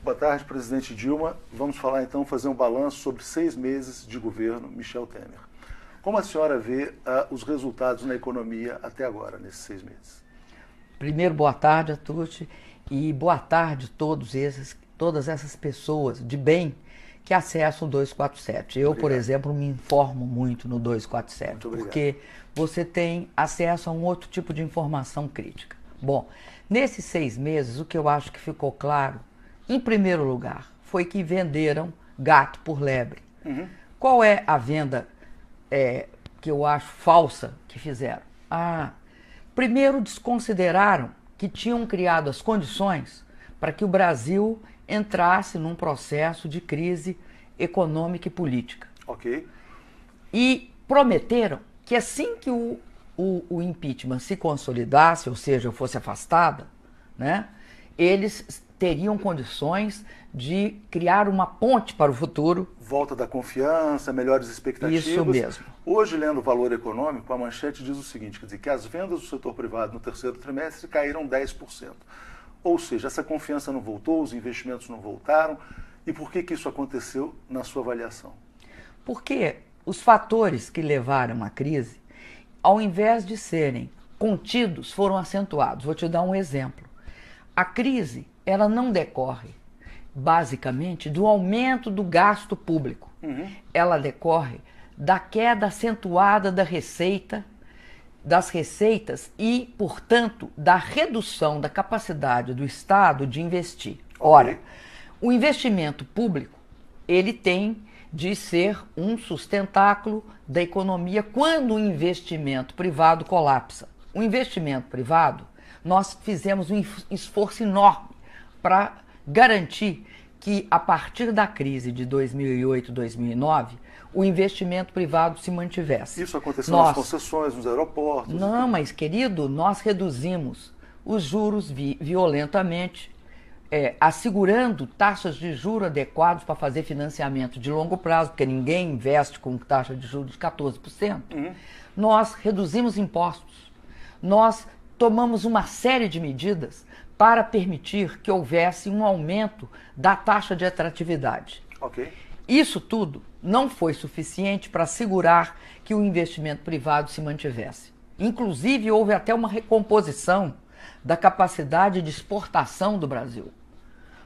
Boa tarde, presidente Dilma. Vamos falar então, fazer um balanço sobre 6 meses de governo Michel Temer. Como a senhora vê os resultados na economia até agora, nesses 6 meses? Primeiro, boa tarde a todos e boa tarde a todas essas pessoas de bem que acessam o 247. Eu, por exemplo, me informo muito no 247, porque você tem acesso a um outro tipo de informação crítica. Bom, nesses 6 meses, o que eu acho que ficou claro, em primeiro lugar, foi que venderam gato por lebre. Qual é a venda que eu acho falsa que fizeram? Primeiro, desconsideraram que tinham criado as condições para que o Brasil entrasse num processo de crise econômica e política. Ok. E prometeram que assim que o impeachment se consolidasse, ou seja, fosse afastada, né, eles teriam condições de criar uma ponte para o futuro. Volta da confiança, melhores expectativas. Isso mesmo. Hoje, lendo o Valor Econômico, a manchete diz o seguinte, quer dizer, que as vendas do setor privado no terceiro trimestre caíram 10%. Ou seja, essa confiança não voltou, os investimentos não voltaram. E por que isso aconteceu na sua avaliação? Porque os fatores que levaram à crise, ao invés de serem contidos, foram acentuados. Vou te dar um exemplo. A crise, ela não decorre, basicamente, do aumento do gasto público. Ela decorre da queda acentuada das receitas e, portanto, da redução da capacidade do Estado de investir. Ora, o investimento público, ele tem de ser um sustentáculo da economia quando o investimento privado colapsa. O investimento privado, nós fizemos um esforço enorme para garantir que, a partir da crise de 2008, 2009, o investimento privado se mantivesse. Isso aconteceu nas concessões, nos aeroportos? Não, mas, querido, nós reduzimos os juros violentamente, assegurando taxas de juros adequadas para fazer financiamento de longo prazo, porque ninguém investe com taxa de juros de 14%. Nós reduzimos impostos. Nós tomamos uma série de medidas para permitir que houvesse um aumento da taxa de atratividade. Isso tudo não foi suficiente para assegurar que o investimento privado se mantivesse. Inclusive, houve até uma recomposição da capacidade de exportação do Brasil.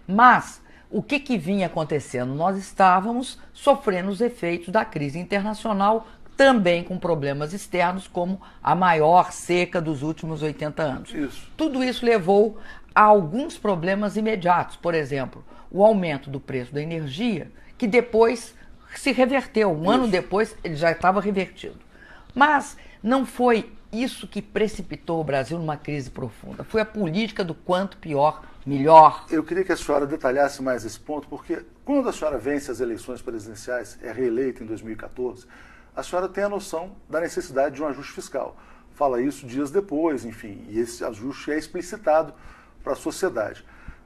Mas o que vinha acontecendo? Nós estávamos sofrendo os efeitos da crise internacional, também com problemas externos, como a maior seca dos últimos 80 anos. Tudo isso levou a alguns problemas imediatos. Por exemplo, o aumento do preço da energia, que depois se reverteu. Um ano depois, ele já estava revertido. Mas não foi isso que precipitou o Brasil numa crise profunda. Foi a política do quanto pior, melhor. Eu queria que a senhora detalhasse mais esse ponto, porque quando a senhora vence as eleições presidenciais, é reeleita em 2014, a senhora tem a noção da necessidade de um ajuste fiscal. Fala isso dias depois, enfim, e esse ajuste é explicitado para a sociedade.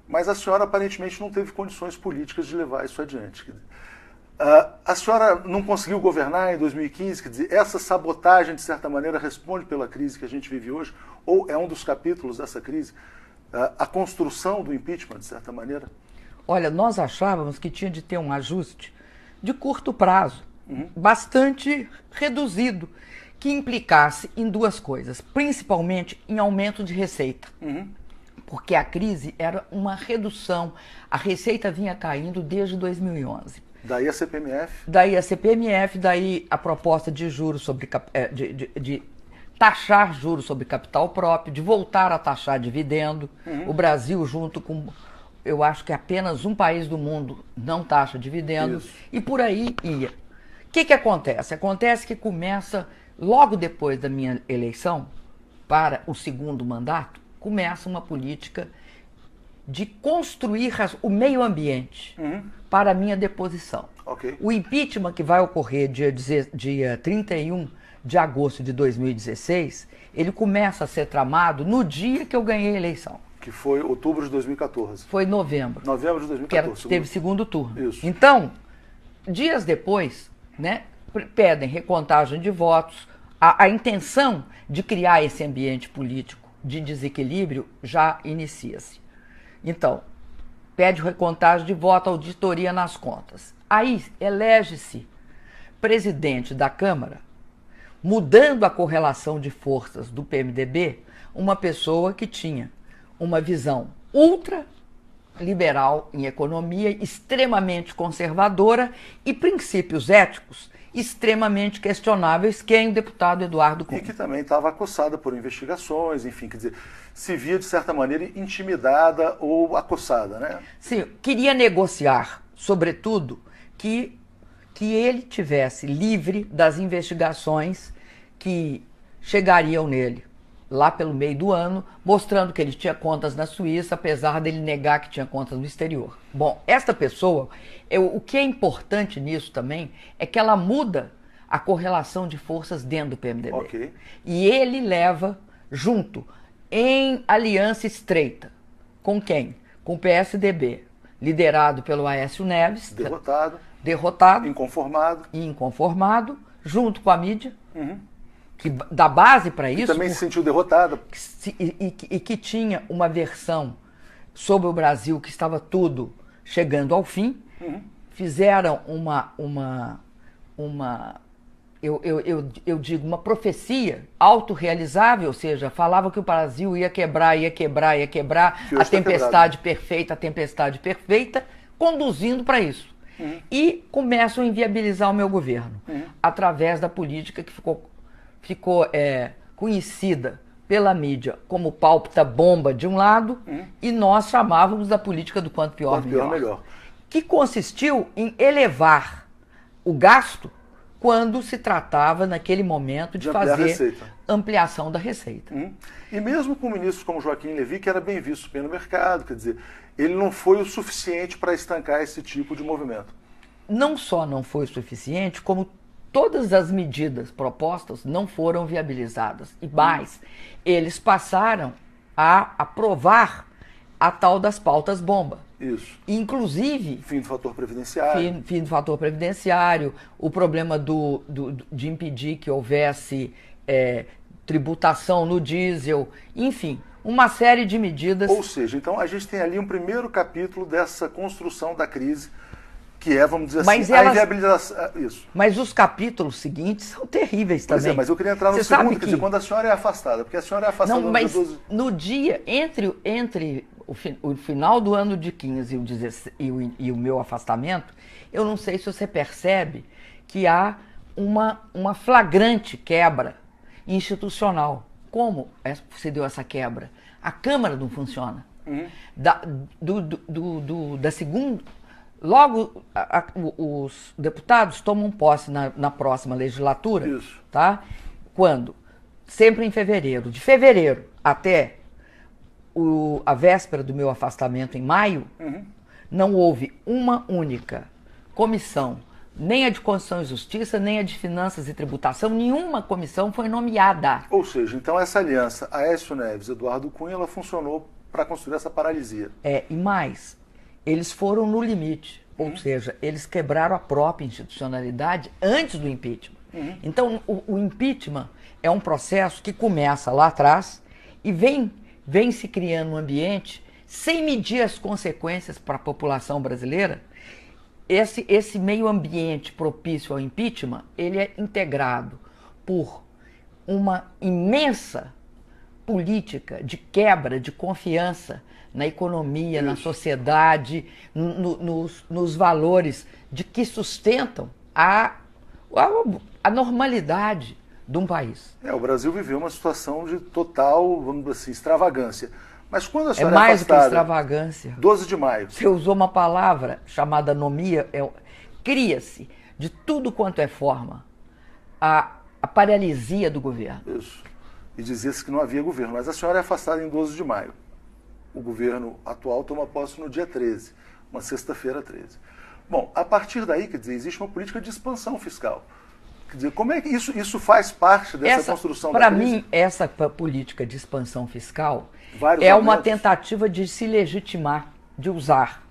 Mas a senhora aparentemente não teve condições políticas de levar isso adiante. A senhora não conseguiu governar em 2015, quer dizer, essa sabotagem, de certa maneira, responde pela crise que a gente vive hoje, ou é um dos capítulos dessa crise, a construção do impeachment, de certa maneira? Olha, nós achávamos que tinha de ter um ajuste de curto prazo, bastante reduzido, que implicasse em duas coisas, principalmente em aumento de receita. Porque a crise era uma redução, a receita vinha caindo desde 2011. Daí a CPMF? Daí a CPMF, daí a proposta de juros sobre de taxar juros sobre capital próprio, de voltar a taxar dividendo. O Brasil, junto com, eu acho que apenas um país do mundo não taxa dividendos. E por aí ia. O que acontece? Acontece que começa, logo depois da minha eleição, para o segundo mandato, começa uma política de construir o meio ambiente para a minha deposição. O impeachment que vai ocorrer dia 31 de agosto de 2016, ele começa a ser tramado no dia que eu ganhei a eleição. Que foi outubro de 2014. Foi novembro. Novembro de 2014. Que teve segundo turno. Isso. Então, dias depois, né, pedem recontagem de votos. A intenção de criar esse ambiente político de desequilíbrio já inicia-se. Então, pede recontagem de voto, auditoria nas contas. Aí elege-se presidente da Câmara, mudando a correlação de forças do PMDB, uma pessoa que tinha uma visão ultraliberal em economia, extremamente conservadora e princípios éticos extremamente questionáveis, que é o deputado Eduardo Cunha. E que também estava acossada por investigações, enfim, quer dizer, se via, de certa maneira, intimidada ou acossada, né? Sim, queria negociar, sobretudo, que ele tivesse livre das investigações que chegariam nele lá pelo meio do ano, mostrando que ele tinha contas na Suíça, apesar dele negar que tinha contas no exterior. Bom, esta pessoa, o que é importante nisso também é que ela muda a correlação de forças dentro do PMDB. Okay. E ele leva junto, em aliança estreita, com quem? Com o PSDB, liderado pelo Aécio Neves. Derrotado. Inconformado, junto com a mídia. Uhum. Que dá base para isso. E também se sentiu derrotada. E que tinha uma versão sobre o Brasil que estava tudo chegando ao fim. Uhum. Fizeram eu digo, uma profecia autorrealizável, ou seja, falava que o Brasil ia quebrar, a tempestade perfeita, conduzindo para isso. Uhum. E começam a inviabilizar o meu governo, através da política que ficou conhecida pela mídia como pálpita bomba de um lado, e nós chamávamos da política do quanto pior, melhor. Que consistiu em elevar o gasto quando se tratava, naquele momento, de fazer ampliação da receita. E mesmo com ministros como Joaquim Levy, que era bem visto bem no mercado, quer dizer, ele não foi o suficiente para estancar esse tipo de movimento. Não só não foi o suficiente, como todas as medidas propostas não foram viabilizadas. E mais, eles passaram a aprovar a tal das pautas bomba. Isso. Inclusive... Fim do fator previdenciário. Fim do fator previdenciário, o problema de impedir que houvesse tributação no diesel, enfim, uma série de medidas... Ou seja, então a gente tem ali um primeiro capítulo dessa construção da crise, que é, vamos dizer assim, a inviabilização. Isso. Mas os capítulos seguintes são terríveis também. Pois é, mas eu queria entrar no segundo, quer dizer, quando a senhora é afastada, porque a senhora é afastada... Não, mas no dia, entre o final do ano de 15 e o meu afastamento, eu não sei se você percebe que há uma flagrante quebra institucional. Como se deu essa quebra? A Câmara não funciona. Da segunda... Logo, os deputados tomam posse na próxima legislatura. Isso. Tá? Quando? Sempre em fevereiro. De fevereiro até a véspera do meu afastamento, em maio, não houve uma única comissão, nem a de Constituição e Justiça, nem a de Finanças e Tributação, nenhuma comissão foi nomeada. Ou seja, então essa aliança Aécio Neves, Eduardo Cunha, ela funcionou para construir essa paralisia. E mais... Eles foram no limite, ou seja, eles quebraram a própria institucionalidade antes do impeachment. Então, o impeachment é um processo que começa lá atrás e vem se criando um ambiente sem medir as consequências para a população brasileira. Esse meio ambiente propício ao impeachment, ele é integrado por uma imensa política de quebra de confiança na economia, na sociedade, nos valores de que sustentam a normalidade de um país. O Brasil viveu uma situação de total, vamos dizer assim, extravagância. Mas quando a senhora é mais do que extravagância. 12 de maio. Você usou uma palavra chamada anomia, cria-se de tudo quanto é forma a paralisia do governo. Isso. E dizia-se que não havia governo. Mas a senhora é afastada em 12 de maio. O governo atual toma posse no dia 13, uma sexta-feira 13. Bom, a partir daí, quer dizer, existe uma política de expansão fiscal. Quer dizer, como é que isso faz parte dessa construção da crise? Para mim, essa política de expansão fiscal uma tentativa de se legitimar, de usar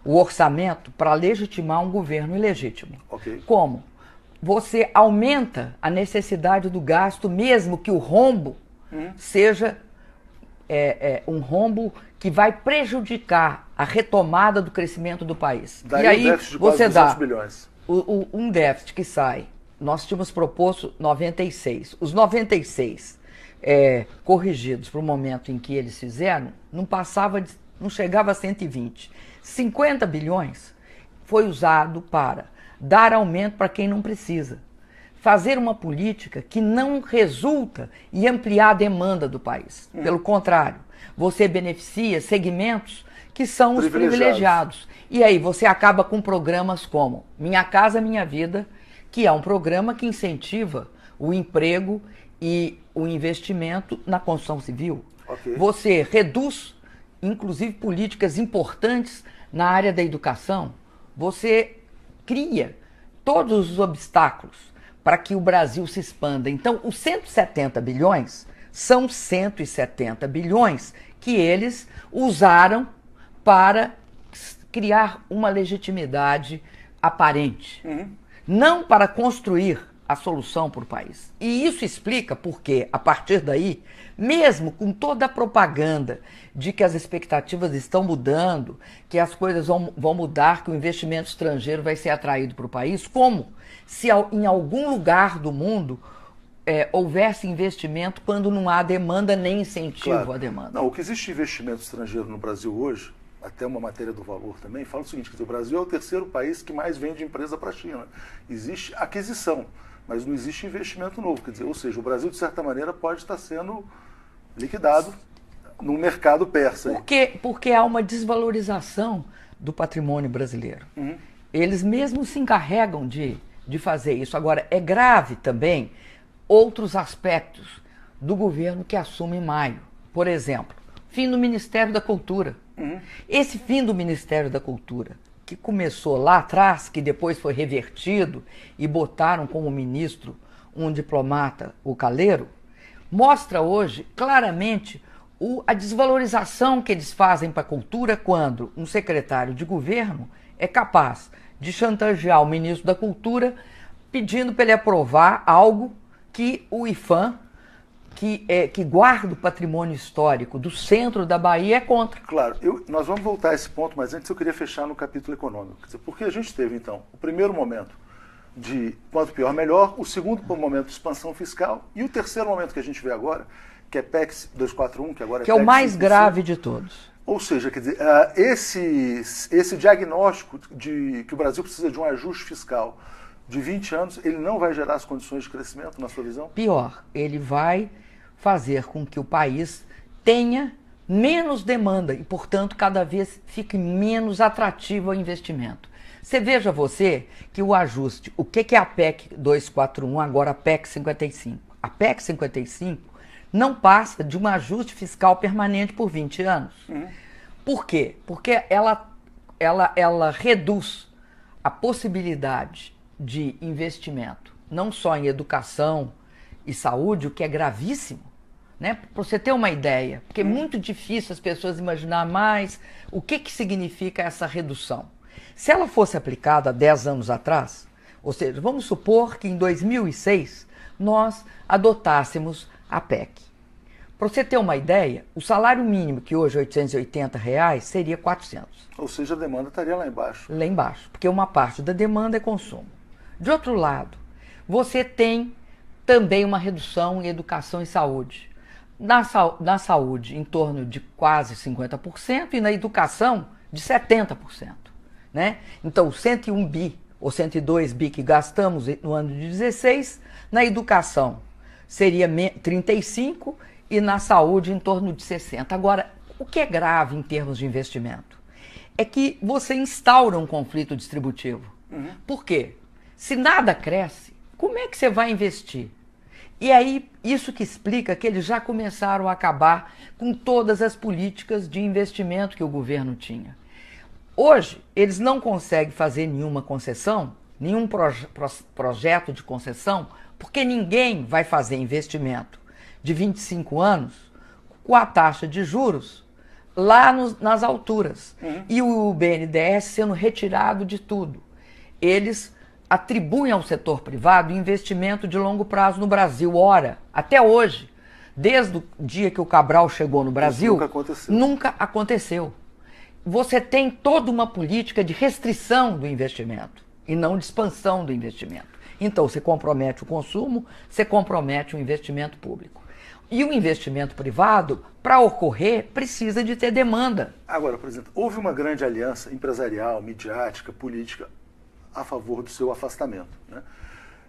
o orçamento para legitimar um governo ilegítimo. Okay. Como? Você aumenta a necessidade do gasto, mesmo que o rombo seja um rombo que vai prejudicar a retomada do crescimento do país. Daí e aí um déficit de quase você 200 dá bilhões. um déficit que sai. Nós tínhamos proposto 96. Os 96 corrigidos para o momento em que eles fizeram, não chegava a 120. 50 bilhões foi usado para dar aumento para quem não precisa. Fazer uma política que não resulta em ampliar a demanda do país. Pelo contrário, você beneficia segmentos que são os privilegiados. E aí você acaba com programas como Minha Casa Minha Vida, que é um programa que incentiva o emprego e o investimento na construção civil. Okay. Você reduz, inclusive, políticas importantes na área da educação. Você cria todos os obstáculos para que o Brasil se expanda. Então, os 170 bilhões são 170 bilhões que eles usaram para criar uma legitimidade aparente, não para construir a solução para o país. E isso explica porque, a partir daí, mesmo com toda a propaganda de que as expectativas estão mudando, que as coisas vão mudar, que o investimento estrangeiro vai ser atraído para o país, como se em algum lugar do mundo houvesse investimento quando não há demanda nem incentivo à demanda. Não, o que existe de investimento estrangeiro no Brasil hoje, até uma matéria do Valor também, fala o seguinte, quer dizer, o Brasil é o terceiro país que mais vende empresa para a China. Existe aquisição, mas não existe investimento novo. Quer dizer, ou seja, o Brasil, de certa maneira, pode estar sendo liquidado no mercado persa. Porque há uma desvalorização do patrimônio brasileiro. Eles mesmos se encarregam de fazer isso. Agora, é grave também outros aspectos do governo que assume em maio. Por exemplo, fim do Ministério da Cultura. Esse fim do Ministério da Cultura, que começou lá atrás, que depois foi revertido e botaram como ministro um diplomata, o Calheiro, mostra hoje claramente a desvalorização que eles fazem para a cultura quando um secretário de governo é capaz de chantagear o ministro da Cultura pedindo para ele aprovar algo que o IPHAN, que guarda o patrimônio histórico do centro da Bahia, é contra. Claro, nós vamos voltar a esse ponto, mas antes eu queria fechar no capítulo econômico. Quer dizer, porque a gente teve, então, o primeiro momento de quanto pior, melhor, o segundo momento de expansão fiscal e o terceiro momento que a gente vê agora, que é PEC 241, que agora que é o mais grave de todos. Ou seja, quer dizer, esse diagnóstico de que o Brasil precisa de um ajuste fiscal de 20 anos, ele não vai gerar as condições de crescimento, na sua visão? Pior, ele vai fazer com que o país tenha menos demanda e, portanto, cada vez fique menos atrativo ao investimento. Veja que o ajuste, o que é a PEC 241, agora a PEC 55? A PEC 55 não passa de um ajuste fiscal permanente por 20 anos. Por quê? Porque ela reduz a possibilidade de investimento, não só em educação e saúde, o que é gravíssimo, né? Para você ter uma ideia, porque é muito difícil as pessoas imaginar mais o que significa essa redução. Se ela fosse aplicada há 10 anos atrás, ou seja, vamos supor que em 2006 nós adotássemos a PEC. Para você ter uma ideia, o salário mínimo, que hoje é R$880, seria 400. Ou seja, a demanda estaria lá embaixo. Lá embaixo, porque uma parte da demanda é consumo. De outro lado, você tem também uma redução em educação e saúde. Na saúde, em torno de quase 50% e na educação, de 70%. Né? Então, 101 bi ou 102 bi que gastamos no ano de 16, na educação seria 35 e na saúde em torno de 60. Agora, o que é grave em termos de investimento é que você instaura um conflito distributivo. Por quê? Se nada cresce, como é que você vai investir? E aí, isso que explica que eles já começaram a acabar com todas as políticas de investimento que o governo tinha. Hoje, eles não conseguem fazer nenhuma concessão, nenhum projeto de concessão, porque ninguém vai fazer investimento de 25 anos com a taxa de juros lá nas alturas. E o BNDES sendo retirado de tudo. Eles atribuem ao setor privado investimento de longo prazo no Brasil. Ora, até hoje, desde o dia que o Cabral chegou no Brasil, nunca aconteceu. Você tem toda uma política de restrição do investimento e não de expansão do investimento. Então, você compromete o consumo, você compromete o investimento público. E o investimento privado, para ocorrer, precisa de ter demanda. Agora, presidente, houve uma grande aliança empresarial, midiática, política a favor do seu afastamento, né?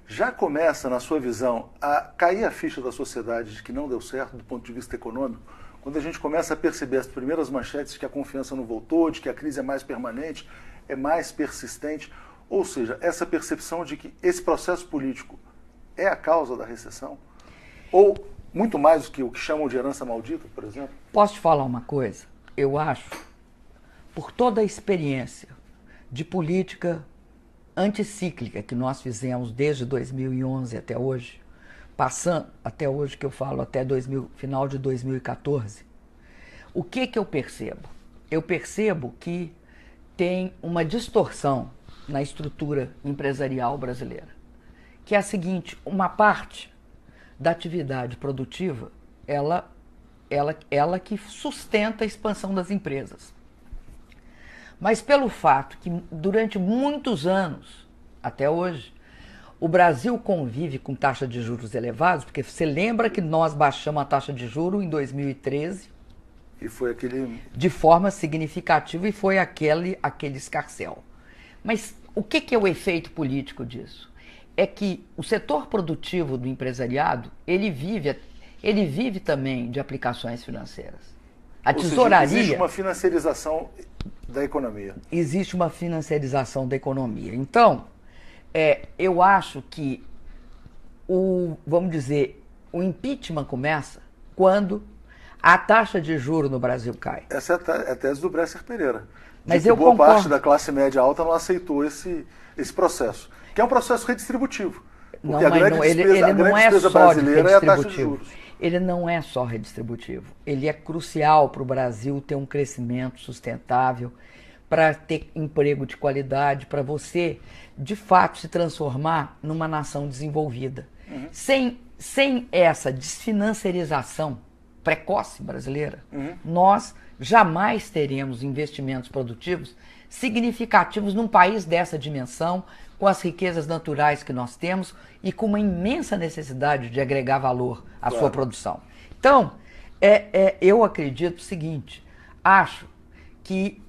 Já começa, na sua visão, a cair a ficha da sociedade de que não deu certo do ponto de vista econômico, quando a gente começa a perceber as primeiras manchetes de que a confiança não voltou, de que a crise é mais permanente, é mais persistente, ou seja, essa percepção de que esse processo político é a causa da recessão? Ou muito mais do que o que chamam de herança maldita, por exemplo? Posso te falar uma coisa? Eu acho, por toda a experiência de política anticíclica que nós fizemos desde 2011 até hoje, passando até hoje que eu falo, até final de 2014, o que eu percebo? Eu percebo que tem uma distorção na estrutura empresarial brasileira, que é a seguinte: uma parte da atividade produtiva, ela que sustenta a expansão das empresas. Mas pelo fato que durante muitos anos, até hoje, o Brasil convive com taxa de juros elevados, porque você lembra que nós baixamos a taxa de juros em 2013, e foi aquele... de forma significativa, e foi aquele escarcéu. Mas o que é o efeito político disso? É que o setor produtivo do empresariado, ele vive também de aplicações financeiras. A tesouraria... Seja, existe uma financiarização da economia. Existe uma financiarização da economia. Então, eu acho que vamos dizer, o impeachment começa quando a taxa de juros no Brasil cai. Essa é a tese do Bresser Pereira. Mas eu boa parte da classe média alta não aceitou esse processo, que é um processo redistributivo. Porque a grande despesa brasileira é a taxa de juros. Ele não é só redistributivo. Ele é crucial para o Brasil ter um crescimento sustentável, para ter emprego de qualidade, para você, de fato, se transformar numa nação desenvolvida. Uhum. Sem essa desfinanciarização precoce brasileira, nós jamais teremos investimentos produtivos significativos num país dessa dimensão, com as riquezas naturais que nós temos e com uma imensa necessidade de agregar valor à sua produção. Então, eu acredito o seguinte: acho que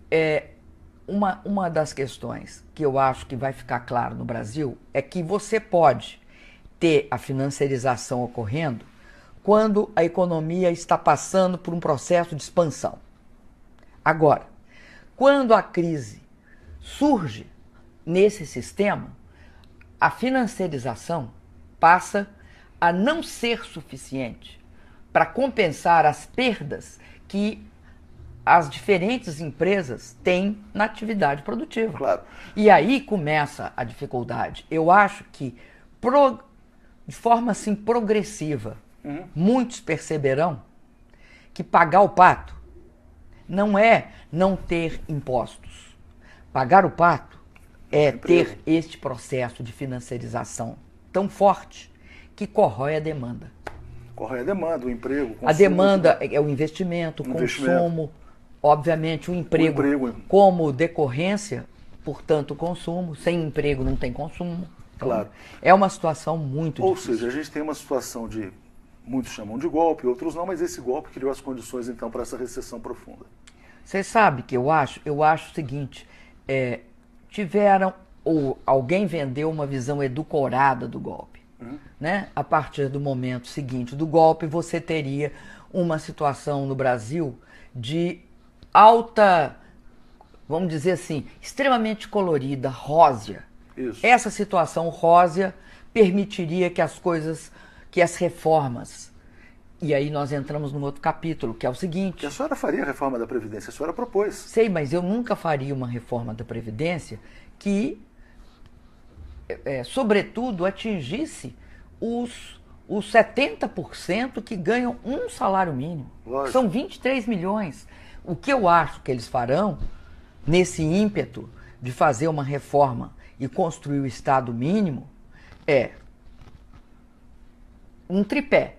uma das questões que eu acho que vai ficar claro no Brasil é que você pode ter a financiarização ocorrendo quando a economia está passando por um processo de expansão. Agora, quando a crise surge nesse sistema, a financiarização passa a não ser suficiente para compensar as perdas que as diferentes empresas têm na atividade produtiva. Claro. E aí começa a dificuldade. Eu acho que, de forma assim progressiva, muitos perceberão que pagar o pato não é não ter impostos. Pagar o pato é ter este processo de financiarização tão forte que corrói a demanda. Corrói a demanda, o emprego, o consumo. A demanda é o investimento, o consumo, obviamente o emprego como decorrência, portanto o consumo. Sem emprego não tem consumo. Então, claro. É uma situação muito difícil. Ou seja, a gente tem uma situação de, muitos chamam de golpe, outros não, mas esse golpe criou as condições então para essa recessão profunda. Você sabe que eu acho o seguinte, ou alguém vendeu uma visão edulcorada do golpe. Né? A partir do momento seguinte do golpe, você teria uma situação no Brasil de alta, vamos dizer assim, extremamente colorida, rósea. Isso. Essa situação rósea permitiria que as reformas, e aí nós entramos num outro capítulo, que é o seguinte... Que a senhora faria a reforma da Previdência, a senhora propôs. Sei, mas eu nunca faria uma reforma da Previdência que, sobretudo, atingisse os 70% que ganham um salário mínimo. Lógico. São 23 milhões. O que eu acho que eles farão, nesse ímpeto de fazer uma reforma e construir o Estado mínimo, é um tripé.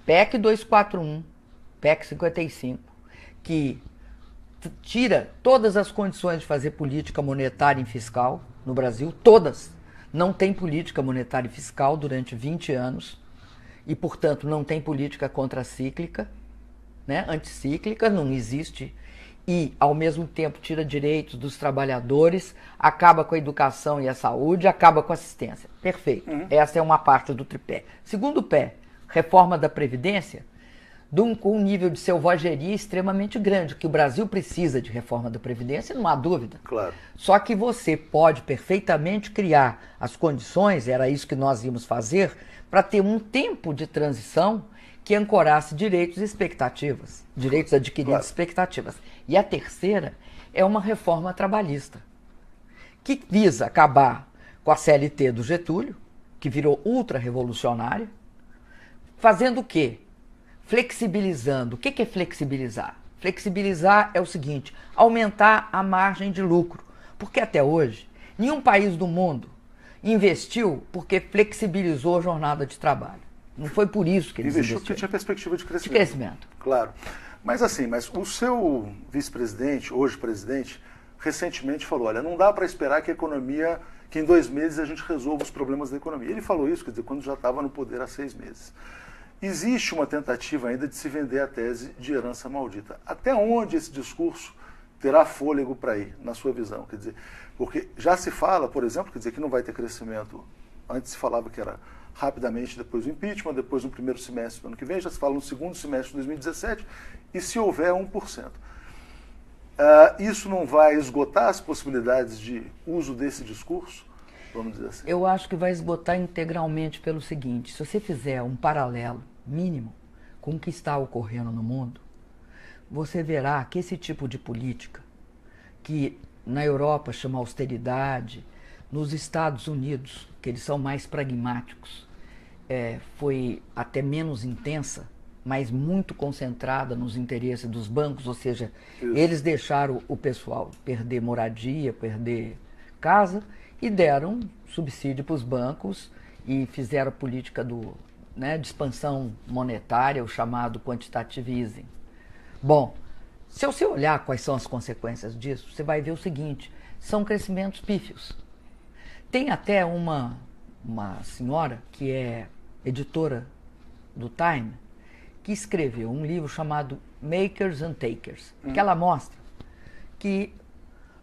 PEC 241, PEC 55, que tira todas as condições de fazer política monetária e fiscal no Brasil, todas. Não tem política monetária e fiscal durante 20 anos e, portanto, não tem política contracíclica, né? Anticíclica, não existe. E, ao mesmo tempo, tira direitos dos trabalhadores, acaba com a educação e a saúde, acaba com a assistência. Perfeito. Essa é uma parte do tripé. Segundo pé, reforma da Previdência, com um nível de selvageria extremamente grande, que o Brasil precisa de reforma da Previdência, não há dúvida. Claro. Só que você pode perfeitamente criar as condições, era isso que nós íamos fazer, para ter um tempo de transição que ancorasse direitos e expectativas, direitos adquiridos e expectativas. E a terceira é uma reforma trabalhista, que visa acabar com a CLT do Getúlio, que virou ultra-revolucionária, fazendo o quê? Flexibilizando. O que é flexibilizar? Flexibilizar é o seguinte, aumentar a margem de lucro. Porque até hoje, nenhum país do mundo investiu porque flexibilizou a jornada de trabalho. Não foi por isso que eles investiram. Investiu porque tinha perspectiva de crescimento. De crescimento. Claro. Mas o seu vice-presidente, hoje presidente, recentemente falou, olha, não dá para esperar que a economia, que em 2 meses a gente resolva os problemas da economia. Ele falou isso, quer dizer, quando já estava no poder há 6 meses. Existe uma tentativa ainda de se vender a tese de herança maldita. Até onde esse discurso terá fôlego para ir, na sua visão? Quer dizer, porque já se fala, por exemplo, quer dizer, que não vai ter crescimento. Antes se falava que era rapidamente depois do impeachment, depois no primeiro semestre do ano que vem, já se fala no segundo semestre de 2017, e se houver 1%. Isso não vai esgotar as possibilidades de uso desse discurso? Vamos dizer assim. Eu acho que vai esgotar integralmente pelo seguinte, se você fizer um paralelo mínimo com o que está ocorrendo no mundo, você verá que esse tipo de política, que na Europa chama austeridade, nos Estados Unidos, que eles são mais pragmáticos, foi até menos intensa, mas muito concentrada nos interesses dos bancos, ou seja, eles deixaram o pessoal perder moradia, perder casa, e deram subsídio para os bancos e fizeram a política de expansão monetária, o chamado quantitative easing. Bom, se você olhar quais são as consequências disso, você vai ver o seguinte, são crescimentos pífios. Tem até uma senhora que é editora do Time, que escreveu um livro chamado Makers and Takers, que ela mostra que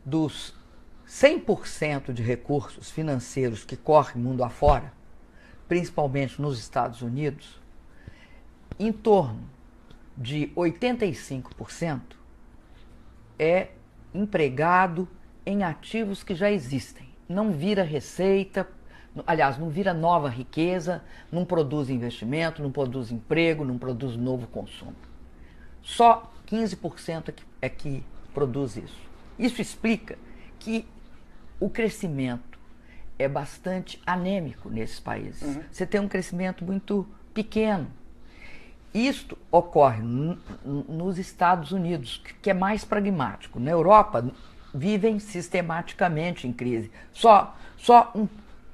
dos 100% de recursos financeiros que correm mundo afora, principalmente nos Estados Unidos, em torno de 85% é empregado em ativos que já existem. Não vira receita, aliás, não vira nova riqueza, não produz investimento, não produz emprego, não produz novo consumo. Só 15% é que produz isso. Isso explica que o crescimento é bastante anêmico nesses países. Você tem um crescimento muito pequeno. Isto ocorre nos Estados Unidos, que é mais pragmático. Na Europa, vivem sistematicamente em crise. Só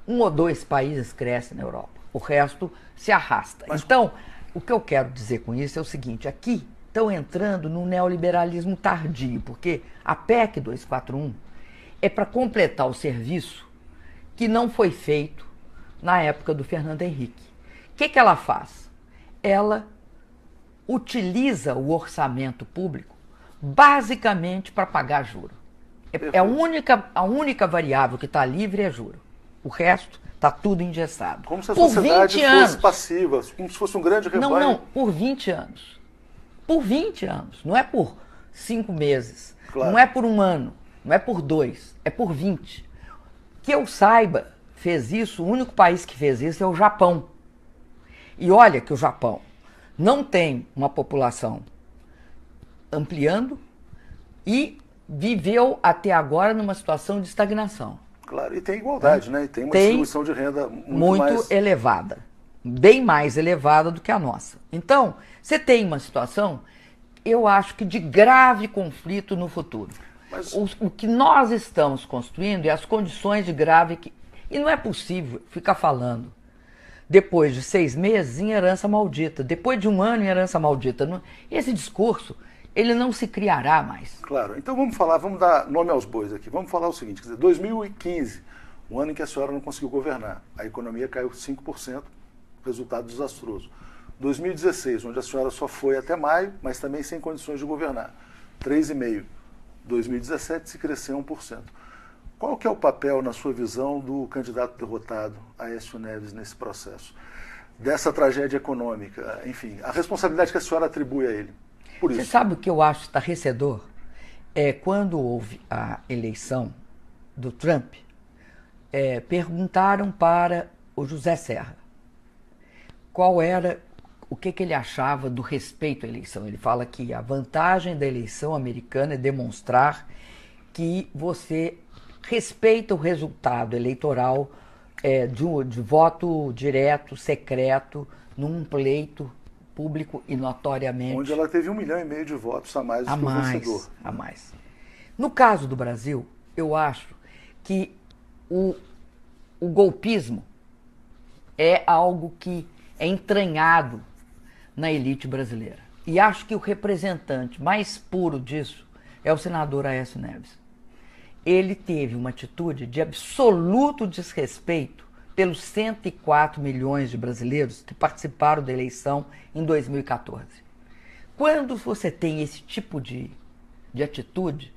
um ou 2 países crescem na Europa. O resto se arrasta. Então, o que eu quero dizer com isso é o seguinte, aqui estão entrando no neoliberalismo tardio, porque a PEC 241 é para completar o serviço que não foi feito na época do Fernando Henrique. O que ela faz? Ela utiliza o orçamento público basicamente para pagar juro. A única variável que está livre é juro. O resto está tudo engessado. Como se a sociedade fosse passiva, como se fosse um grande rebanho. Não, por 20 anos. Por 20 anos. Não é por 5 meses. Claro. Não é por 1 ano. Não é por 2. É por 20. Que eu saiba, fez isso, o único país que fez isso é o Japão. E olha que o Japão não tem uma população ampliando e viveu até agora numa situação de estagnação. Claro, e tem igualdade, né? E tem uma distribuição de renda muito mais elevada, bem mais elevada do que a nossa. Então, você tem uma situação, eu acho que de grave conflito no futuro. Mas o que nós estamos construindo é as condições de grave... E não é possível ficar falando depois de 6 meses, em herança maldita, depois de 1 ano, em herança maldita. Esse discurso, ele não se criará mais. Claro. Então vamos dar nome aos bois aqui. Vamos falar o seguinte, quer dizer, 2015, o ano em que a senhora não conseguiu governar, a economia caiu 5%, resultado desastroso. 2016, onde a senhora só foi até maio, mas também sem condições de governar, 3,5%. 2017 se cresceu 1%. Qual que é o papel, na sua visão, do candidato derrotado, Aécio Neves, nesse processo? Dessa tragédia econômica, enfim, a responsabilidade que a senhora atribui a ele, por isso. Você sabe o que eu acho estarrecedor? Quando houve a eleição do Trump, perguntaram para o José Serra o que ele achava do respeito à eleição. Ele fala que a vantagem da eleição americana é demonstrar que você respeita o resultado eleitoral de voto direto, secreto, num pleito público e notoriamente... Onde ela teve 1,5 milhão de votos a mais do que o vencedor. A mais. No caso do Brasil, eu acho que o golpismo é algo que é entranhado na elite brasileira. E acho que o representante mais puro disso é o senador Aécio Neves. Ele teve uma atitude de absoluto desrespeito pelos 104 milhões de brasileiros que participaram da eleição em 2014. Quando você tem esse tipo de atitude,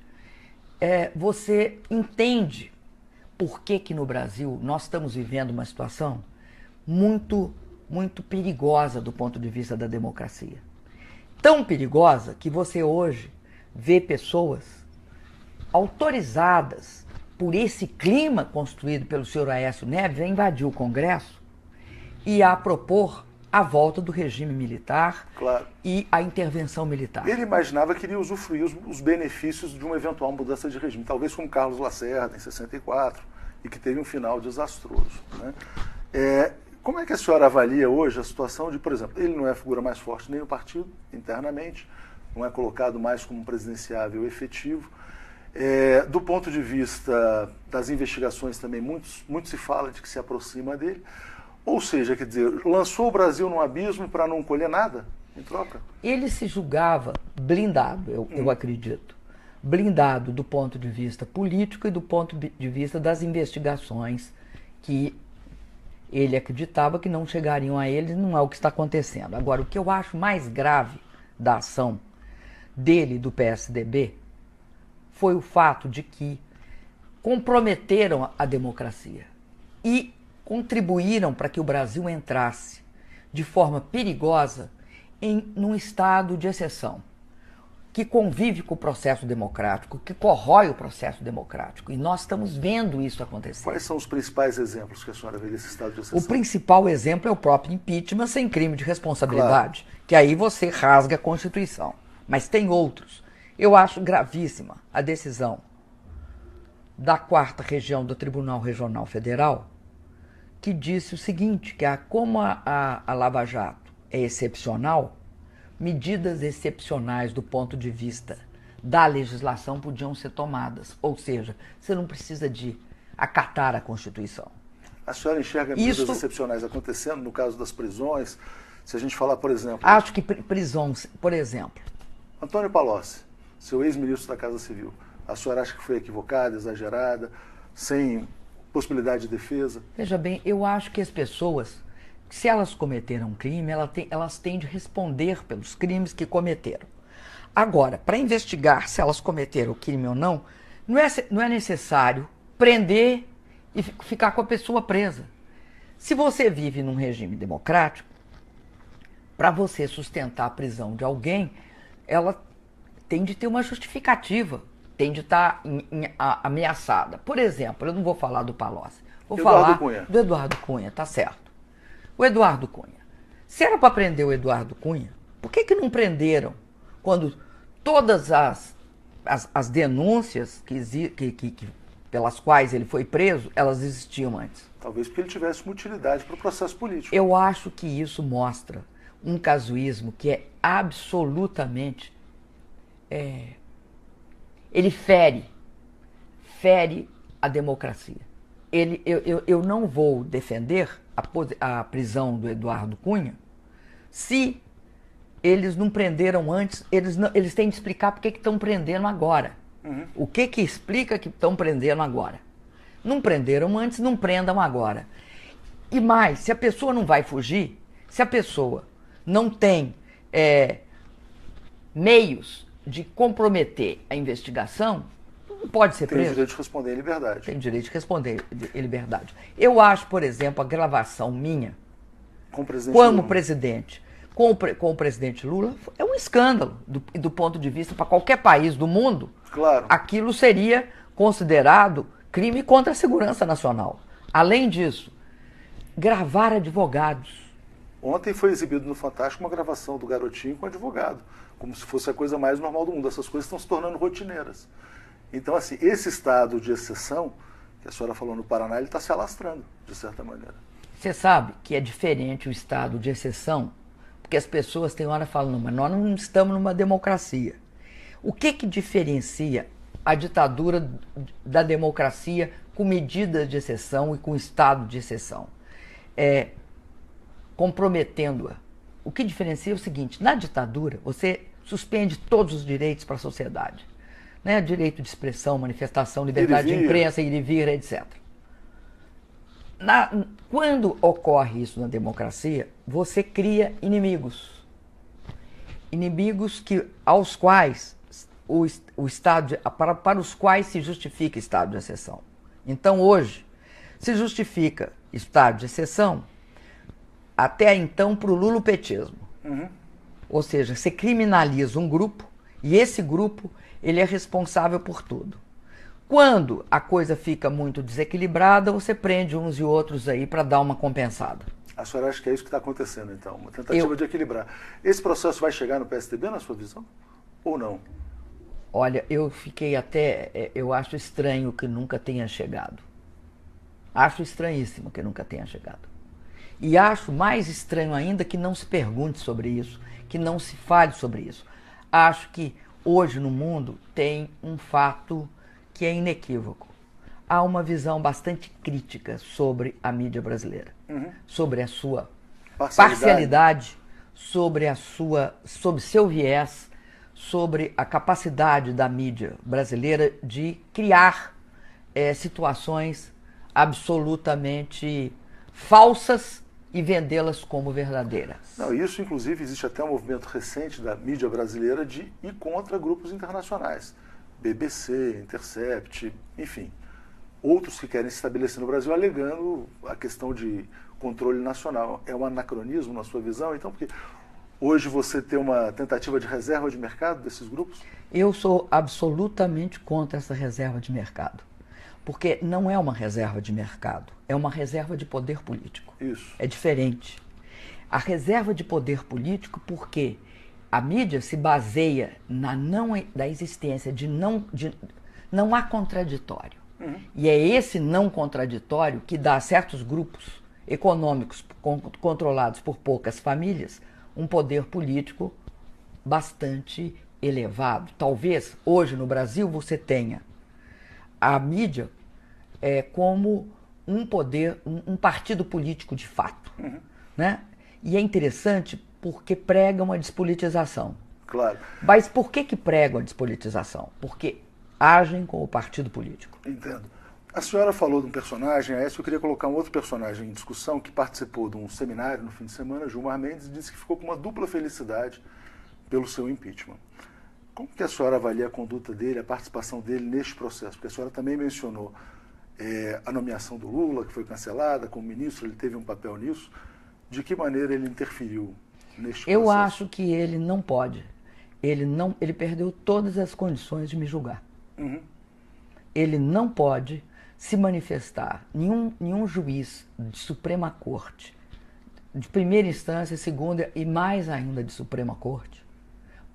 você entende por que no Brasil nós estamos vivendo uma situação muito, muito perigosa do ponto de vista da democracia. Tão perigosa que você hoje vê pessoas autorizadas por esse clima construído pelo senhor Aécio Neves a invadir o Congresso e a propor a volta do regime militar, claro, e a intervenção militar. Ele imaginava que iria usufruir os benefícios de uma eventual mudança de regime, talvez como Carlos Lacerda, em 64, e que teve um final desastroso, né? Como é que a senhora avalia hoje a situação de, por exemplo, ele não é a figura mais forte nem no partido, internamente, não é colocado mais como um presidenciável efetivo. Do ponto de vista das investigações também, muito se fala de que se aproxima dele. Ou seja, quer dizer, lançou o Brasil num abismo para não colher nada em troca? Ele se julgava blindado, eu acredito. Blindado do ponto de vista político e do ponto de vista das investigações que ele acreditava que não chegariam a ele, não é o que está acontecendo. Agora, o que eu acho mais grave da ação dele e do PSDB foi o fato de que comprometeram a democracia e contribuíram para que o Brasil entrasse de forma perigosa num estado de exceção, que convive com o processo democrático, que corrói o processo democrático. E nós estamos vendo isso acontecer. Quais são os principais exemplos que a senhora vê desse estado de exceção? O principal exemplo é o próprio impeachment sem crime de responsabilidade, claro, que aí você rasga a Constituição. Mas tem outros. Eu acho gravíssima a decisão da 4ª Região do Tribunal Regional Federal, que disse o seguinte, que como a Lava Jato é excepcional, medidas excepcionais do ponto de vista da legislação podiam ser tomadas. Ou seja, você não precisa de acatar a Constituição. A senhora enxerga medidas excepcionais acontecendo no caso das prisões? Se a gente falar, por exemplo... Acho que prisões, por exemplo... Antônio Palocci, seu ex-ministro da Casa Civil, a senhora acha que foi equivocada, exagerada, sem possibilidade de defesa? Veja bem, eu acho que as pessoas, se elas cometeram um crime, elas têm de responder pelos crimes que cometeram. Agora, para investigar se elas cometeram o crime ou não, não é necessário prender e ficar com a pessoa presa. Se você vive num regime democrático, para você sustentar a prisão de alguém, ela tem de ter uma justificativa, tem de estar ameaçada. Por exemplo, eu não vou falar do Palocci, vou falar do Eduardo Cunha, tá certo. O Eduardo Cunha. Se era para prender o Eduardo Cunha, por que não prenderam quando todas as denúncias pelas quais ele foi preso, elas existiam antes? Talvez porque ele tivesse uma utilidade para o processo político. Eu acho que isso mostra um casuísmo que é absolutamente... ele fere a democracia. Eu não vou defender a prisão do Eduardo Cunha se eles não prenderam antes, eles têm de explicar por que estão prendendo agora. O que explica que estão prendendo agora? Não prenderam antes, não prendam agora. E mais, se a pessoa não vai fugir, se a pessoa não tem meios de comprometer a investigação, não pode ser preso. Tem o direito de responder em liberdade. Tem o direito de responder em liberdade. Eu acho, por exemplo, a gravação minha, como presidente, com o presidente Lula, é um escândalo do ponto de vista para qualquer país do mundo. Claro. Aquilo seria considerado crime contra a segurança nacional. Além disso, gravar advogados. Ontem foi exibido no Fantástico uma gravação do garotinho com advogado, como se fosse a coisa mais normal do mundo. Essas coisas estão se tornando rotineiras. Então, assim, esse estado de exceção, que a senhora falou no Paraná, ele está se alastrando, de certa maneira. Você sabe que é diferente o estado de exceção, porque as pessoas tem hora falando, mas nós não estamos numa democracia. O que diferencia a ditadura da democracia com medidas de exceção e com estado de exceção? Comprometendo-a. O que diferencia é o seguinte, na ditadura você suspende todos os direitos para a sociedade. Né? Direito de expressão, manifestação, liberdade de imprensa, ir e vir, etc. Quando ocorre isso na democracia, você cria inimigos. Inimigos aos quais para os quais se justifica estado de exceção. Então, hoje, se justifica estado de exceção até então para o lulopetismo. Ou seja, você criminaliza um grupo e esse grupo ele é responsável por tudo. Quando a coisa fica muito desequilibrada, você prende uns e outros aí para dar uma compensada. A senhora acha que é isso que está acontecendo, então? Uma tentativa de equilibrar. Esse processo vai chegar no PSDB, na sua visão? Ou não? Olha, eu fiquei eu acho estranho que nunca tenha chegado. Acho estranhíssimo que nunca tenha chegado. E acho mais estranho ainda que não se pergunte sobre isso, que não se fale sobre isso. Acho que hoje no mundo tem um fato que é inequívoco. Há uma visão bastante crítica sobre a mídia brasileira, sobre a sua parcialidade, sobre seu viés, sobre a capacidade da mídia brasileira de criar situações absolutamente falsas e vendê-las como verdadeiras. Não, isso, inclusive, existe até um movimento recente da mídia brasileira de ir contra grupos internacionais. BBC, Intercept, enfim. Outros que querem se estabelecer no Brasil alegando a questão de controle nacional. É um anacronismo na sua visão? Então, porque hoje você tem uma tentativa de reserva de mercado desses grupos? Eu sou absolutamente contra essa reserva de mercado. Porque não é uma reserva de mercado, é uma reserva de poder político. Isso. É diferente. A reserva de poder político, porque a mídia se baseia da existência de não há contraditório. E é esse não contraditório que dá a certos grupos econômicos controlados por poucas famílias um poder político bastante elevado. Talvez hoje no Brasil você tenha a mídia como um poder, um partido político de fato. Né? E é interessante porque pregam a despolitização. Claro. Mas por que pregam a despolitização? Porque agem com o partido político. Entendo. A senhora falou de um personagem, eu queria colocar um outro personagem em discussão que participou de um seminário no fim de semana, Gilmar Mendes, e disse que ficou com uma dupla felicidade pelo seu impeachment. Como que a senhora avalia a conduta dele, a participação dele neste processo? Porque a senhora também mencionou a nomeação do Lula, que foi cancelada, como ministro, ele teve um papel nisso. De que maneira ele interferiu neste processo? Eu acho que ele não pode. Ele perdeu todas as condições de me julgar. Ele não pode se manifestar. Nenhum juiz de Suprema Corte, de primeira instância, segunda e mais ainda de Suprema Corte,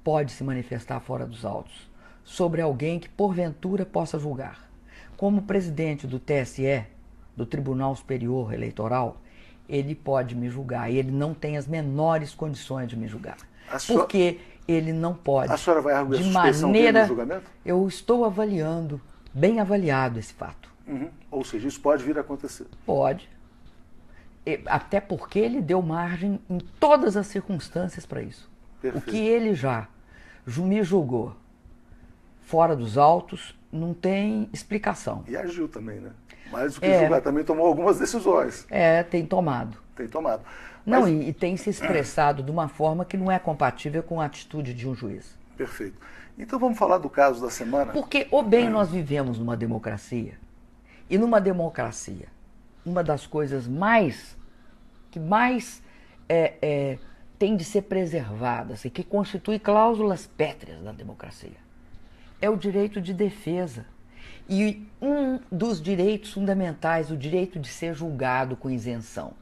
pode se manifestar fora dos autos sobre alguém que porventura possa julgar. Como presidente do TSE, do Tribunal Superior Eleitoral, ele pode me julgar e ele não tem as menores condições de me julgar. Porque ele não pode. A senhora vai arguir a suspeição dele no julgamento? Eu estou avaliando, bem avaliado esse fato. Ou seja, isso pode vir a acontecer? Pode. Até porque ele deu margem em todas as circunstâncias para isso. Perfeito. O que ele já me julgou fora dos autos não tem explicação. E agiu também, né? Mais do que julgar, também tomou algumas decisões. Tem tomado. Tem tomado. Mas... Não, e tem se expressado de uma forma que não é compatível com a atitude de um juiz. Perfeito. Então vamos falar do caso da semana? Porque, ou bem, nós vivemos numa democracia, e numa democracia, uma das coisas que mais tem de ser preservadas e que constitui cláusulas pétreas da democracia é o direito de defesa. E um dos direitos fundamentais, o direito de ser julgado com isenção.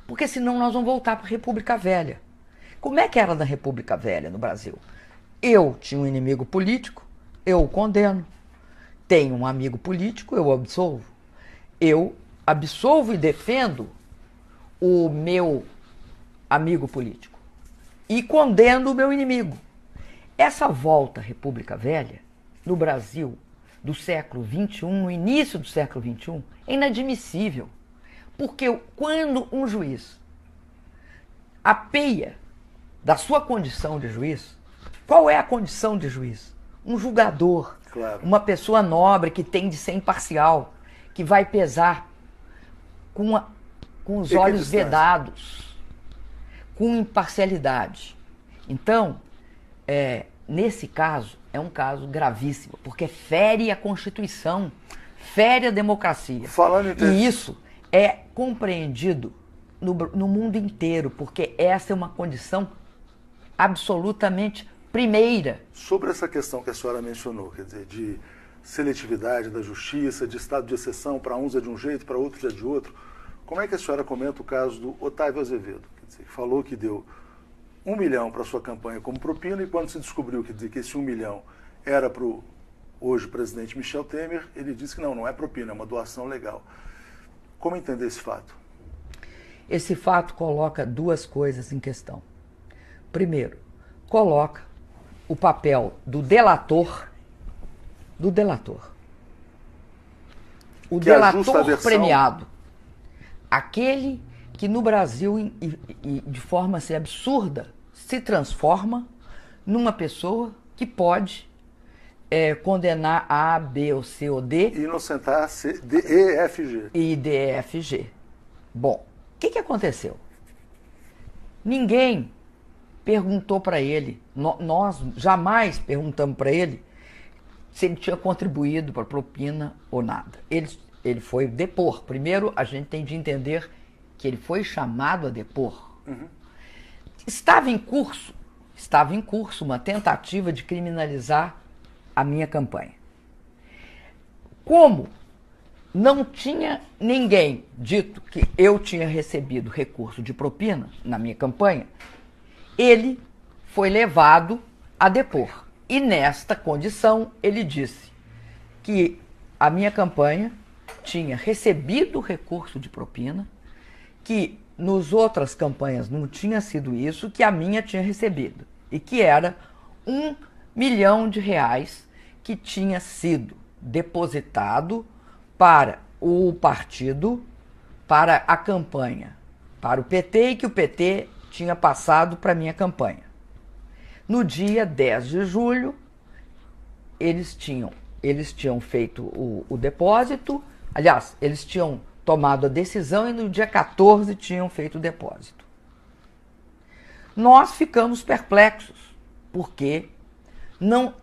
Porque senão nós vamos voltar para a República Velha. Como é que era na República Velha, no Brasil? Eu tinha um inimigo político, eu o condeno. Tenho um amigo político, eu o absolvo. Eu absolvo e defendo o meu amigo político. E condeno o meu inimigo. Essa volta à República Velha, no Brasil, do século XXI, no início do século XXI, é inadmissível. Porque quando um juiz apeia da sua condição de juiz, qual é a condição de juiz? Um julgador, claro. Uma pessoa nobre que tem de ser imparcial, que vai pesar com os olhos vedados, com imparcialidade. Então, nesse caso, é um caso gravíssimo, porque fere a Constituição, fere a democracia. E isso é compreendido no mundo inteiro, porque essa é uma condição absolutamente primeira. Sobre essa questão que a senhora mencionou, quer dizer, de seletividade da justiça, de estado de exceção, para uns é de um jeito, para outros é de outro, como é que a senhora comenta o caso do Otávio Azevedo, quer dizer, que falou que deu 1 milhão para sua campanha como propina, e quando se descobriu que esse 1 milhão era para o hoje presidente Michel Temer, ele disse que não é propina, é uma doação legal. Como entender esse fato? Esse fato coloca duas coisas em questão. Primeiro, coloca o papel do delator. O delator premiado. Aquele que no Brasil, e de forma assim, absurda, se transforma numa pessoa que pode condenar A, B ou C ou D. E inocentar C, D, E, F, G. E D, E, F, G. Bom, o que aconteceu? Ninguém perguntou para ele, nós jamais perguntamos para ele se ele tinha contribuído para propina ou nada. Ele foi depor. Primeiro, a gente tem de entender que ele foi chamado a depor. Uhum. Estava em curso uma tentativa de criminalizar a minha campanha. Como não tinha ninguém dito que eu tinha recebido recurso de propina na minha campanha, ele foi levado a depor. E nesta condição, ele disse que a minha campanha tinha recebido recurso de propina, que nas outras campanhas não tinha sido isso, que a minha tinha recebido. E que era R$1 milhão que tinha sido depositado para o partido, para a campanha, para o PT, e que o PT tinha passado para a minha campanha. No dia 10 de julho, eles tinham feito o depósito, aliás, eles tinham tomado a decisão e no dia 14 tinham feito o depósito. Nós ficamos perplexos, porque não...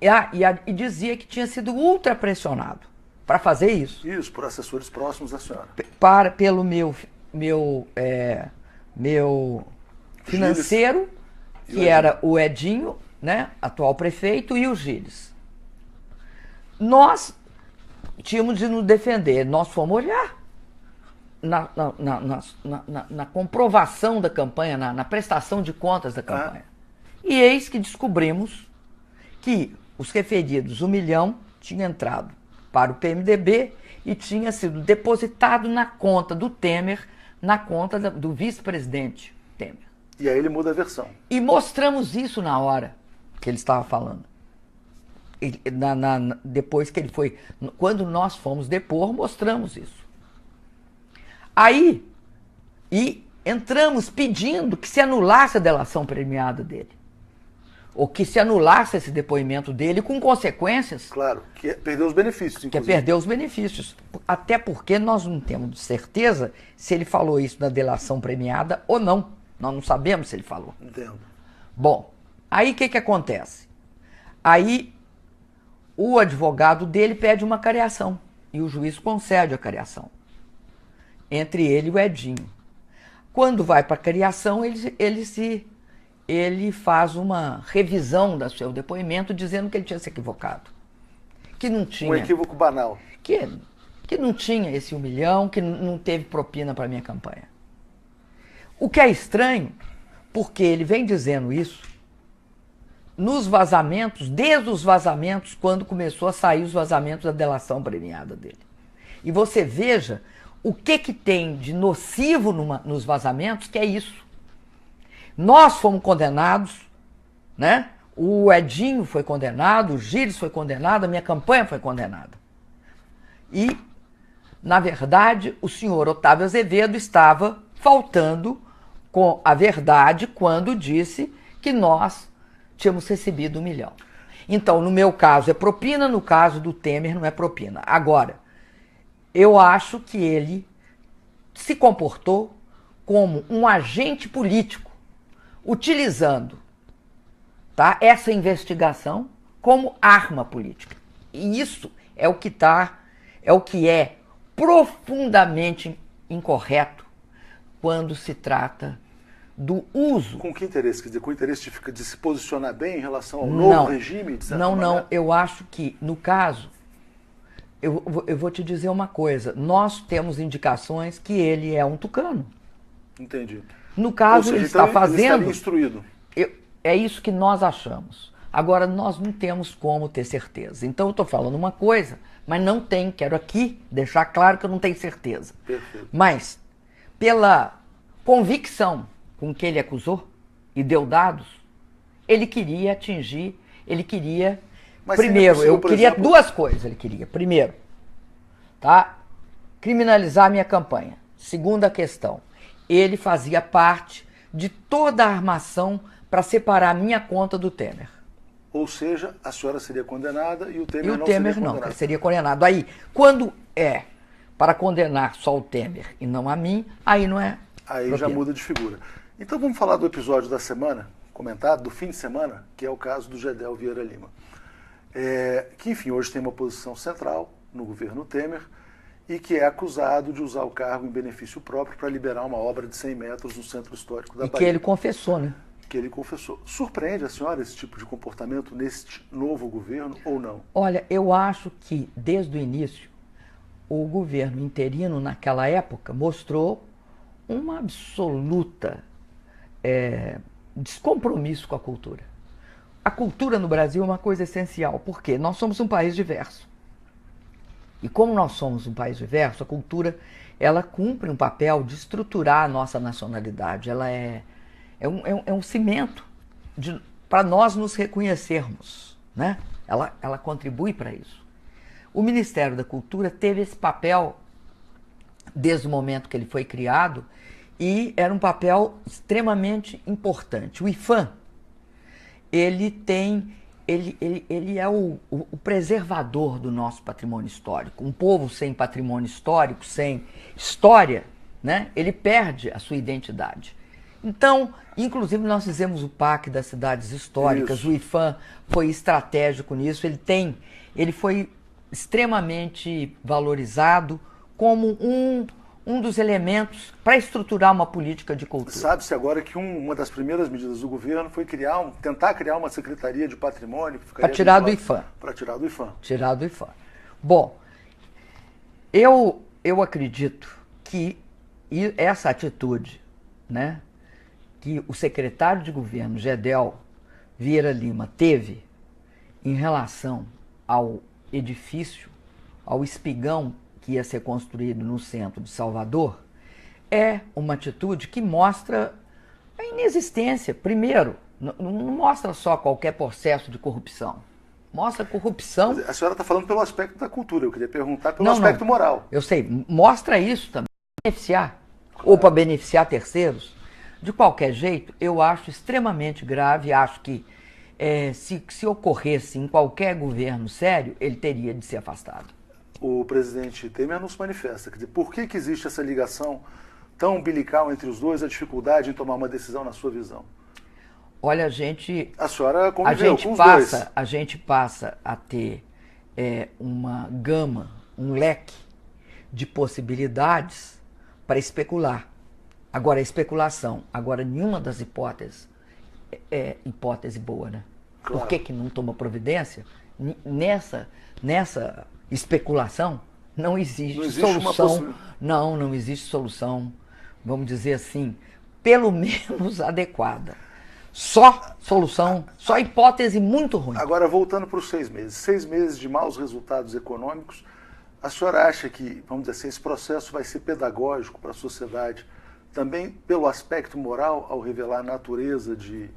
E dizia que tinha sido ultrapressionado para fazer isso. Isso, por assessores próximos da senhora. Pelo meu financeiro, que era o Edinho, né, atual prefeito, e o Gilles. Nós tínhamos de nos defender. Nós fomos olhar na comprovação da campanha, na prestação de contas da campanha. E eis que descobrimos que os referidos 1 milhão tinha entrado para o PMDB e tinha sido depositado na conta do Temer, na conta do vice-presidente Temer. E aí ele muda a versão. E mostramos isso na hora que ele estava falando. Depois que ele foi... Quando nós fomos depor, mostramos isso. Aí, E entramos pedindo que se anulasse a delação premiada dele. Ou que se anulasse esse depoimento dele com consequências. Claro, que é perder os benefícios, inclusive. Que é perder os benefícios. Até porque nós não temos certeza se ele falou isso na delação premiada ou não. Nós não sabemos se ele falou. Entendo. Bom, aí o que acontece? Aí o advogado dele pede uma cariação. E o juiz concede a cariação. Entre ele e o Edinho. Quando vai para a cariação, ele faz uma revisão do seu depoimento dizendo que ele tinha se equivocado. Que não tinha. Um equívoco banal. Que não tinha esse 1 milhão, que não teve propina para a minha campanha. O que é estranho, porque ele vem dizendo isso nos vazamentos, desde os vazamentos, quando começou a sair os vazamentos da delação premiada dele. E você veja o que tem de nocivo nos vazamentos, que é isso. Nós fomos condenados, né? O Edinho foi condenado, o Gilles foi condenado, a minha campanha foi condenada. E, na verdade, o senhor Otávio Azevedo estava faltando com a verdade quando disse que nós tínhamos recebido 1 milhão. Então, no meu caso é propina, no caso do Temer não é propina. Agora, eu acho que ele se comportou como um agente político, utilizando, tá, essa investigação como arma política. E isso é o que é profundamente incorreto quando se trata do uso. Com que interesse? Quer dizer, com o interesse de se posicionar bem em relação ao novo regime? Não. Eu acho que, no caso, eu vou te dizer uma coisa. Nós temos indicações que ele é um tucano. Entendi. No caso, ele está fazendo... Ele instruído. É isso que nós achamos. Agora, nós não temos como ter certeza. Então, eu estou falando uma coisa, mas não tenho. Quero aqui deixar claro que eu não tenho certeza. Perfeito. Mas, pela convicção com que ele acusou e deu dados, ele queria atingir, Mas primeiro, eu queria duas coisas, ele queria. Primeiro, tá? Criminalizar a minha campanha. Segunda questão, ele fazia parte de toda a armação para separar a minha conta do Temer. Ou seja, a senhora seria condenada e o Temer não seria condenado. Ele seria condenado. Aí, quando é para condenar só o Temer e não a mim, aí não é. Aí já muda de figura. Então vamos falar do episódio da semana, comentado, do fim de semana, que é o caso do Gedel Vieira Lima. Que, enfim, hoje tem uma posição central no governo Temer e que é acusado de usar o cargo em benefício próprio para liberar uma obra de 100 metros no centro histórico da Bahia. E que ele confessou, né? Que ele confessou. Surpreende a senhora esse tipo de comportamento neste novo governo ou não? Olha, eu acho que desde o início o governo interino naquela época mostrou uma absoluta descompromisso com a cultura. A cultura no Brasil é uma coisa essencial, porque nós somos um país diverso. E como nós somos um país diverso, a cultura ela cumpre um papel de estruturar a nossa nacionalidade. Ela é um cimento para nós nos reconhecermos, né? Ela contribui para isso. O Ministério da Cultura teve esse papel desde o momento que ele foi criado e era um papel extremamente importante. O IPHAN, ele é o preservador do nosso patrimônio histórico. Um povo sem patrimônio histórico, sem história, né? Ele perde a sua identidade. Então, inclusive nós fizemos o PAC das cidades históricas, isso. O IPHAN foi estratégico nisso, ele foi extremamente valorizado como um dos elementos para estruturar uma política de cultura. Sabe-se agora que uma das primeiras medidas do governo foi tentar criar uma secretaria de patrimônio. Para tirar do IPHAN. Para tirar do IPHAN. Tirar do IPHAN. Bom, eu acredito que essa atitude, né, que o secretário de governo, Gedel Vieira Lima, teve em relação ao edifício, ao espigão que ia ser construído no centro de Salvador, é uma atitude que mostra a inexistência. Primeiro, não mostra só qualquer processo de corrupção. Mostra corrupção... A senhora está falando pelo aspecto da cultura, eu queria perguntar pelo aspecto moral. Eu sei, mostra isso também. Beneficiar. ou para beneficiar terceiros. De qualquer jeito, eu acho extremamente grave, acho que se ocorresse em qualquer governo sério, ele teria de ser afastado. O presidente Temer nos manifesta, quer dizer, por que existe essa ligação tão umbilical entre os dois, a dificuldade em tomar uma decisão na sua visão? Olha, a senhora conviveu com os dois. A gente passa a ter uma gama, um leque de possibilidades para especular. Agora, a especulação, nenhuma das hipóteses é hipótese boa, né? Claro. Por que não toma providência? Nessa especulação não existe solução. Não existe solução, vamos dizer assim, pelo menos adequada. Só solução, só hipótese muito ruim. Agora, voltando para os 6 meses. 6 meses de maus resultados econômicos. A senhora acha que, vamos dizer assim, esse processo vai ser pedagógico para a sociedade, também pelo aspecto moral, ao revelar a natureza de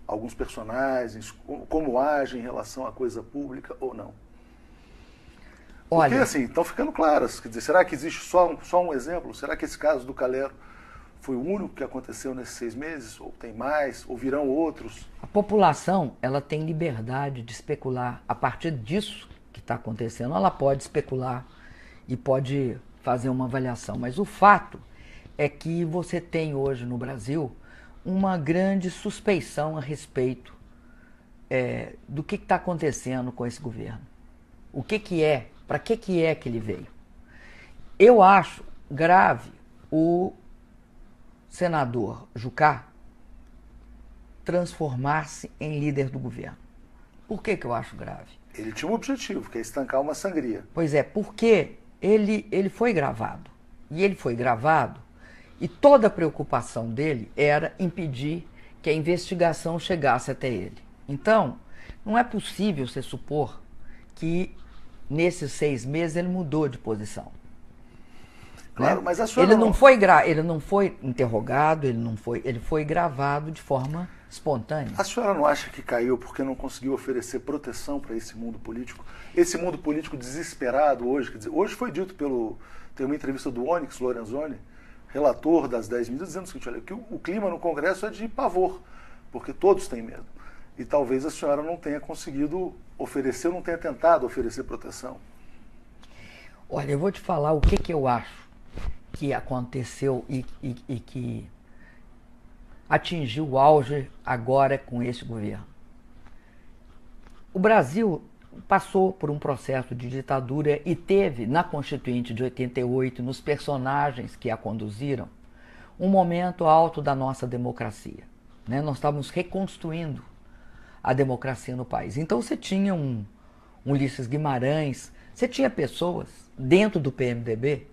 alguns personagens, como agem em relação à coisa pública ou não? Porque, assim, estão ficando claras. Quer dizer, será que existe só um exemplo? Será que esse caso do Calero foi o único que aconteceu nesses 6 meses? Ou tem mais? Ou virão outros? A população, ela tem liberdade de especular. A partir disso que está acontecendo, ela pode especular e pode fazer uma avaliação. Mas o fato é que você tem hoje no Brasil uma grande suspeição a respeito do que está acontecendo com esse governo. O que é, para que é que ele veio? Eu acho grave o senador Jucá transformar-se em líder do governo. Por que eu acho grave? Ele tinha um objetivo, que é estancar uma sangria. Pois é, porque ele foi gravado. E ele foi gravado e toda a preocupação dele era impedir que a investigação chegasse até ele. Então, não é possível se supor que nesses 6 meses ele mudou de posição. Claro, né? Mas a senhora ele não foi interrogado, ele foi gravado de forma espontânea. A senhora não acha que caiu porque não conseguiu oferecer proteção para esse mundo político? Esse mundo político desesperado hoje, quer dizer, hoje foi dito tem uma entrevista do Onyx Lorenzoni, relator das 10 medidas, dizendo o seguinte, olha, que o clima no Congresso é de pavor, porque todos têm medo. E talvez a senhora não tenha conseguido oferecer, não tenha tentado oferecer proteção. Olha, eu vou te falar o que eu acho que aconteceu e que atingiu o auge agora com esse governo. O Brasil passou por um processo de ditadura e teve, na Constituinte de 88, nos personagens que a conduziram, um momento alto da nossa democracia. Né? Nós estávamos reconstruindo a democracia no país. Então você tinha um Ulisses Guimarães, você tinha pessoas dentro do PMDB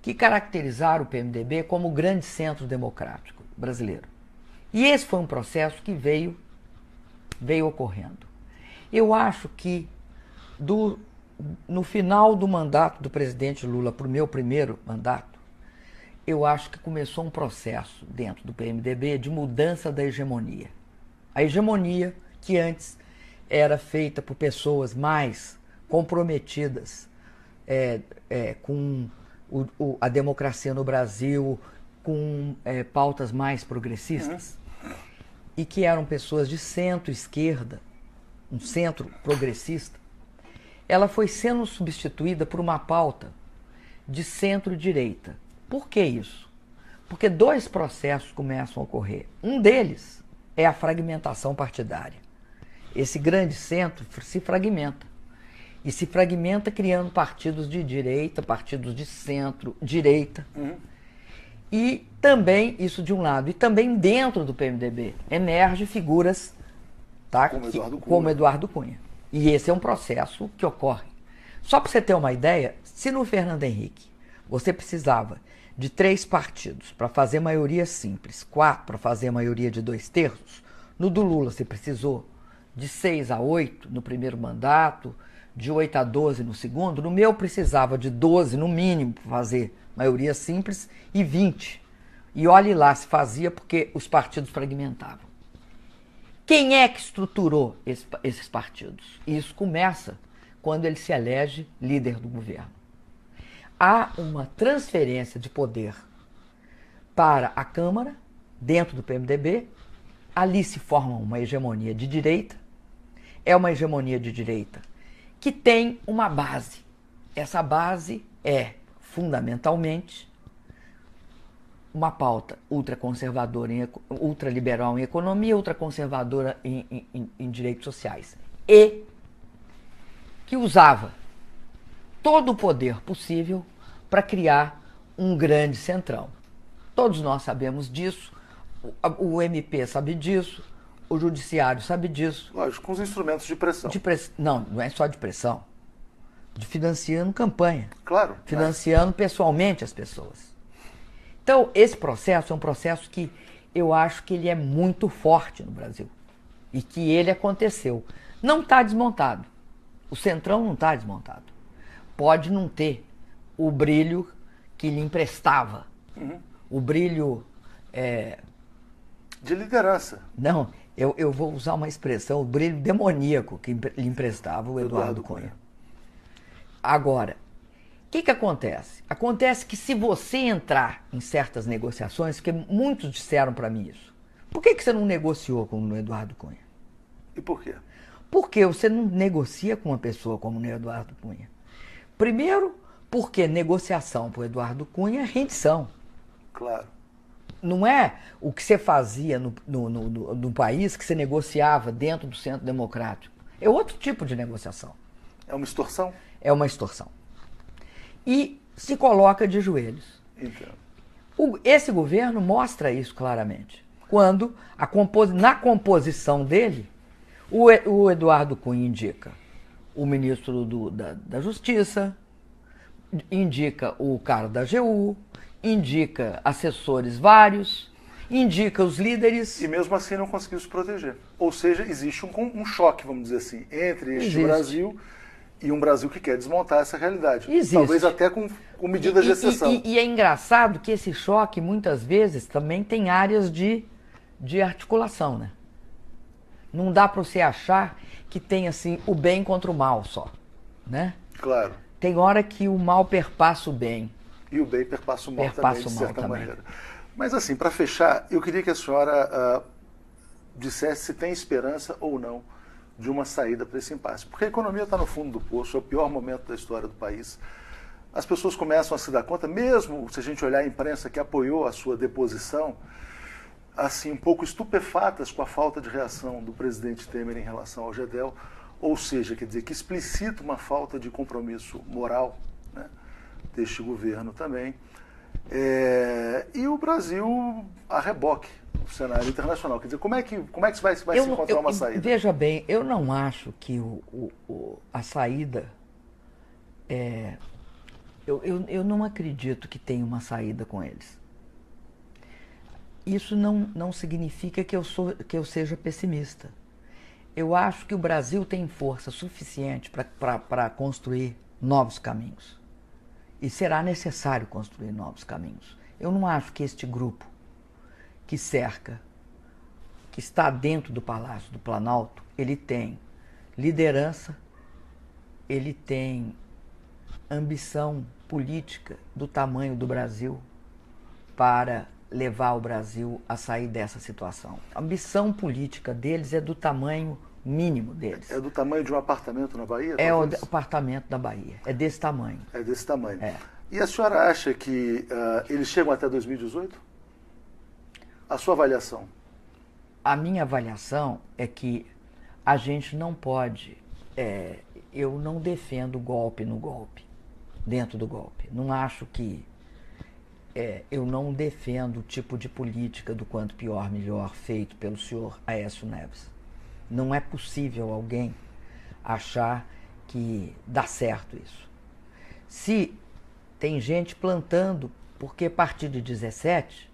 que caracterizaram o PMDB como o grande centro democrático brasileiro. E esse foi um processo que veio ocorrendo. Eu acho que no final do mandato do presidente Lula, para o meu primeiro mandato, eu acho que começou um processo dentro do PMDB de mudança da hegemonia. A hegemonia que antes era feita por pessoas mais comprometidas com a democracia no Brasil, com pautas mais progressistas, e que eram pessoas de centro-esquerda, um centro progressista, ela foi sendo substituída por uma pauta de centro-direita. Por que isso? Porque 2 processos começam a ocorrer. Um deles é a fragmentação partidária. Esse grande centro se fragmenta. E se fragmenta criando partidos de direita, partidos de centro-direita. E também, isso de um lado, e também dentro do PMDB, emergem figuras como Eduardo Cunha. E esse é um processo que ocorre. Só para você ter uma ideia, se no Fernando Henrique você precisava de 3 partidos para fazer maioria simples, 4 para fazer maioria de 2/3, no do Lula você precisou de 6 a 8 no primeiro mandato, de 8 a 12 no segundo. No meu precisava de 12 no mínimo para fazer maioria simples e 20. E olhe lá se fazia porque os partidos fragmentavam. Quem é que estruturou esses partidos? Isso começa quando ele se elege líder do governo. Há uma transferência de poder para a Câmara, dentro do PMDB, ali se forma uma hegemonia de direita, é uma hegemonia de direita que tem uma base. Essa base é, fundamentalmente, uma pauta ultraconservadora, ultraliberal em economia, ultraconservadora em direitos sociais. E que usava todo o poder possível para criar um grande centrão. Todos nós sabemos disso, o MP sabe disso, o judiciário sabe disso. Lógico, com os instrumentos de pressão. Não, não é só de pressão. De financiando campanha. Claro. Financiando pessoalmente as pessoas. Então, esse processo é um processo que eu acho que ele é muito forte no Brasil. E que ele aconteceu. Não está desmontado. O Centrão não está desmontado. Pode não ter o brilho que lhe emprestava. O brilho... de liderança. Não, eu vou usar uma expressão, o brilho demoníaco que lhe emprestava o Eduardo Cunha. Agora, o que acontece? Acontece que se você entrar em certas negociações, porque muitos disseram para mim isso, por que você não negociou com o Eduardo Cunha? E por quê? Porque você não negocia com uma pessoa como o Eduardo Cunha. Primeiro, porque negociação para o Eduardo Cunha é rendição. Claro. Não é o que você fazia no país, que você negociava dentro do centro democrático. É outro tipo de negociação. É uma extorsão? É uma extorsão. E se coloca de joelhos. Entendo. Esse governo mostra isso claramente. Quando, na composição dele, o Eduardo Cunha indica o ministro da Justiça, indica o cara da AGU, indica assessores vários, indica os líderes. E mesmo assim não conseguiu se proteger. Ou seja, existe um choque, vamos dizer assim, entre este Existe. Brasil e um Brasil que quer desmontar essa realidade. Existe. Talvez até com medidas de exceção. E é engraçado que esse choque, muitas vezes, também tem áreas de articulação, né? Não dá para você achar que tem, assim, o bem contra o mal só, né? Claro. Tem hora que o mal perpassa o bem. E o bem perpassa o mal também, de certa maneira. Mas assim, para fechar, eu queria que a senhora dissesse se tem esperança ou não de uma saída para esse impasse. Porque a economia está no fundo do poço, é o pior momento da história do país. As pessoas começam a se dar conta, mesmo se a gente olhar a imprensa que apoiou a sua deposição, assim, um pouco estupefatas com a falta de reação do presidente Temer em relação ao GEDEL, ou seja, quer dizer, que explicita uma falta de compromisso moral, né, deste governo também. E o Brasil a reboque no cenário internacional. Quer dizer, como é que vai se encontrar uma saída? Veja bem, eu não acho que a saída... Eu não acredito que tenha uma saída com eles. Isso não significa que eu seja pessimista. Eu acho que o Brasil tem força suficiente para construir novos caminhos. E será necessário construir novos caminhos. Eu não acho que este grupo que cerca, que está dentro do Palácio do Planalto, ele tem liderança, ele tem ambição política do tamanho do Brasil para levar o Brasil a sair dessa situação. A ambição política deles é do tamanho mínimo deles. É do tamanho de um apartamento na Bahia? É o talvez? apartamento da Bahia. É desse tamanho. É desse tamanho. É. E a senhora acha que eles chegam até 2018? A sua avaliação? A minha avaliação é que a gente não pode... eu não defendo golpe no golpe, dentro do golpe. Não acho que... eu não defendo o tipo de política do quanto pior, melhor, feito pelo senhor Aécio Neves. Não é possível alguém achar que dá certo isso. Se tem gente plantando, porque a partir de 17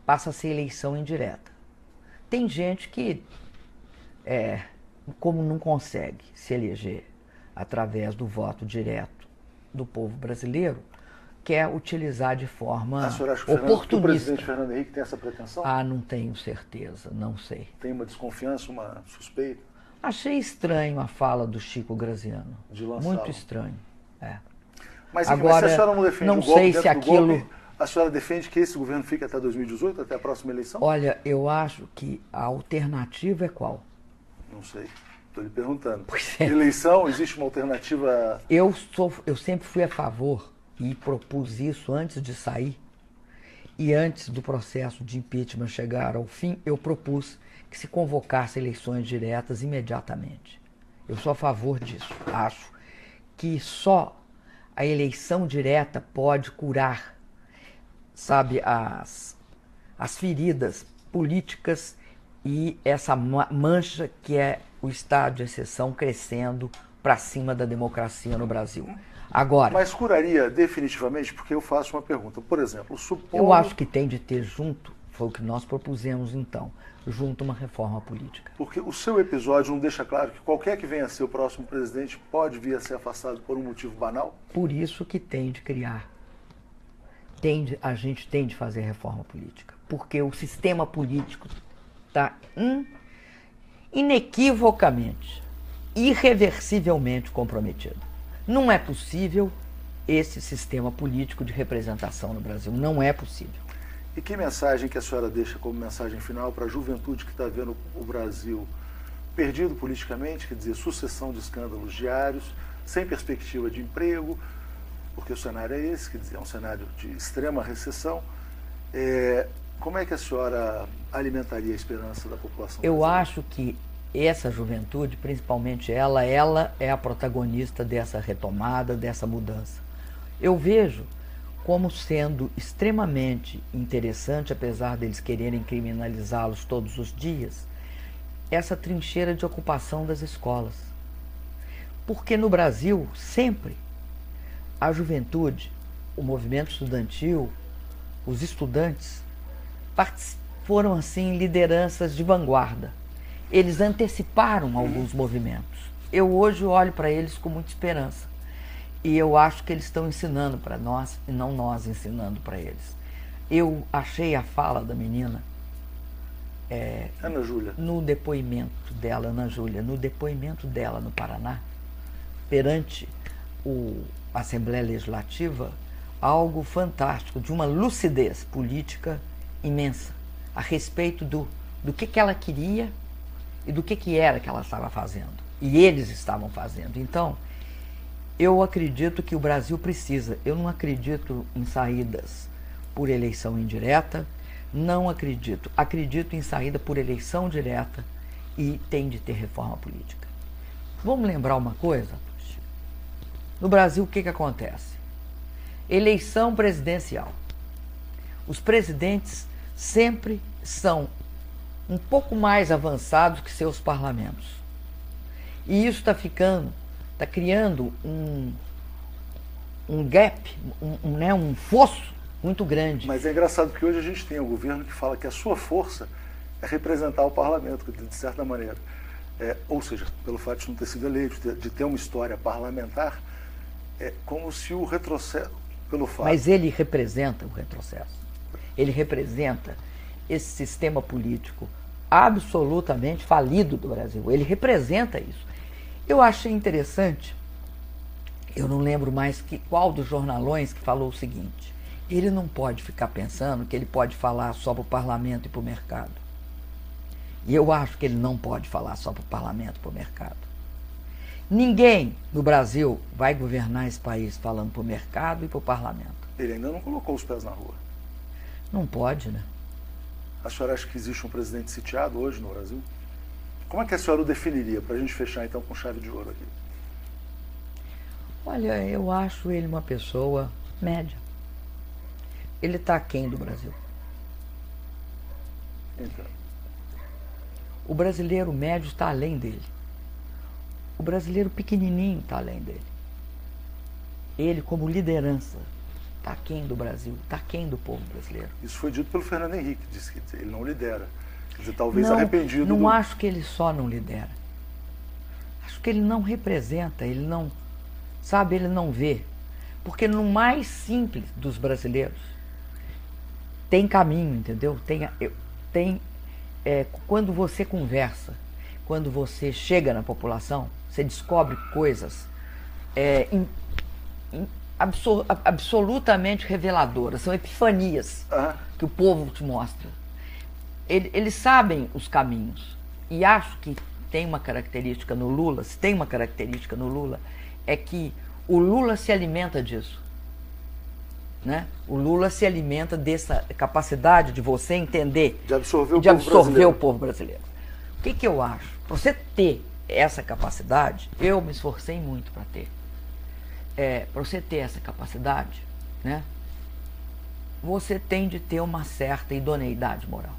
passa a ser eleição indireta. Tem gente que, como não consegue se eleger através do voto direto do povo brasileiro, quer utilizar de forma oportunista. Que o presidente Fernando Henrique tem essa pretensão? Não tenho certeza, não sei. Tem uma desconfiança, uma suspeita? Achei estranho a fala do Chico Graziano. De lançá-lo. Muito estranho. Mas, agora, se a senhora não defende não o golpe sei dentro se do aquilo... golpe, A senhora defende que esse governo fique até 2018, até a próxima eleição? Olha, eu acho que a alternativa é qual? Não sei. Estou lhe perguntando. Pois é. Eleição, existe uma alternativa? Eu sempre fui a favor e propus isso antes de sair. E antes do processo de impeachment chegar ao fim, eu propus que se convocasse eleições diretas imediatamente. Eu sou a favor disso. Acho que só a eleição direta pode curar, sabe, as feridas políticas e essa mancha que é o estado de exceção crescendo para cima da democracia no Brasil. Agora, mas curaria definitivamente? Porque eu faço uma pergunta. Por exemplo, supondo... Eu acho que tem de ter junto, foi o que nós propusemos então, junto uma reforma política. Porque o seu episódio não deixa claro que qualquer que venha a ser o próximo presidente pode vir a ser afastado por um motivo banal? Por isso que tem de criar. A gente tem de fazer reforma política. Porque o sistema político está inequivocamente, irreversivelmente comprometido. Não é possível esse sistema político de representação no Brasil. Não é possível. E que mensagem que a senhora deixa como mensagem final para a juventude que está vendo o Brasil perdido politicamente, quer dizer, sucessão de escândalos diários, sem perspectiva de emprego, porque o cenário é esse, quer dizer, é um cenário de extrema recessão. Como é que a senhora alimentaria a esperança da população brasileira? Eu acho que essa juventude, principalmente ela é a protagonista dessa retomada, dessa mudança. Eu vejo como sendo extremamente interessante, apesar deles quererem criminalizá-los todos os dias, essa trincheira de ocupação das escolas. Porque no Brasil, sempre, a juventude, o movimento estudantil, os estudantes, foram assim lideranças de vanguarda. Eles anteciparam alguns movimentos. Eu hoje olho para eles com muita esperança. E eu acho que eles estão ensinando para nós e não nós ensinando para eles. Eu achei a fala da menina Ana Júlia, no depoimento dela, Ana Júlia, no depoimento dela no Paraná, perante a Assembleia Legislativa, algo fantástico, de uma lucidez política imensa, a respeito do que ela queria e do que era que ela estava fazendo. E eles estavam fazendo. Então, eu acredito que o Brasil precisa. Eu não acredito em saídas por eleição indireta, não acredito. Acredito em saída por eleição direta e tem de ter reforma política. Vamos lembrar uma coisa? No Brasil, o que acontece? Eleição presidencial. Os presidentes sempre são um pouco mais avançados que seus parlamentos. E isso está criando um gap, um fosso muito grande. mas é engraçado porque hoje a gente tem um governo que fala que a sua força é representar o parlamento, de certa maneira. Ou seja, pelo fato de não ter sido eleito, de ter uma história parlamentar, é como se o retrocesso, pelo fato... Mas ele representa o retrocesso. Ele representa esse sistema político absolutamente falido do Brasil. Ele representa isso. Eu achei interessante, eu não lembro mais qual dos jornalões que falou o seguinte: ele não pode ficar pensando que ele pode falar só para o parlamento e para o mercado. E eu acho que ele não pode falar só para o parlamento e para o mercado. Ninguém no Brasil vai governar esse país falando para o mercado e para o parlamento. Ele ainda não colocou os pés na rua. Não pode, né? A senhora acha que existe um presidente sitiado hoje no Brasil? Como é que a senhora o definiria, para a gente fechar então com chave de ouro aqui? Olha, eu acho ele uma pessoa média. Ele está aquém do Brasil. Então, O brasileiro médio está além dele. O brasileiro pequenininho está além dele. Ele, como liderança, está aquém do Brasil, está aquém do povo brasileiro. isso foi dito pelo Fernando Henrique, disse que ele não lidera. Quer dizer, talvez arrependido Não acho que ele só não lidera. Acho que ele não representa, ele não, sabe, ele não vê. Porque no mais simples dos brasileiros tem caminho, entendeu? Quando você conversa, quando você chega na população, você descobre coisas absolutamente reveladoras, são epifanias que o povo te mostra. Eles sabem os caminhos. E acho que tem uma característica no Lula, se tem uma característica no Lula, é que o Lula se alimenta disso. Né? O Lula se alimenta dessa capacidade de você entender, de absorver o povo brasileiro. O que eu acho? Para você ter essa capacidade, eu me esforcei muito para ter. Para você ter essa capacidade, né, você tem de ter uma certa idoneidade moral.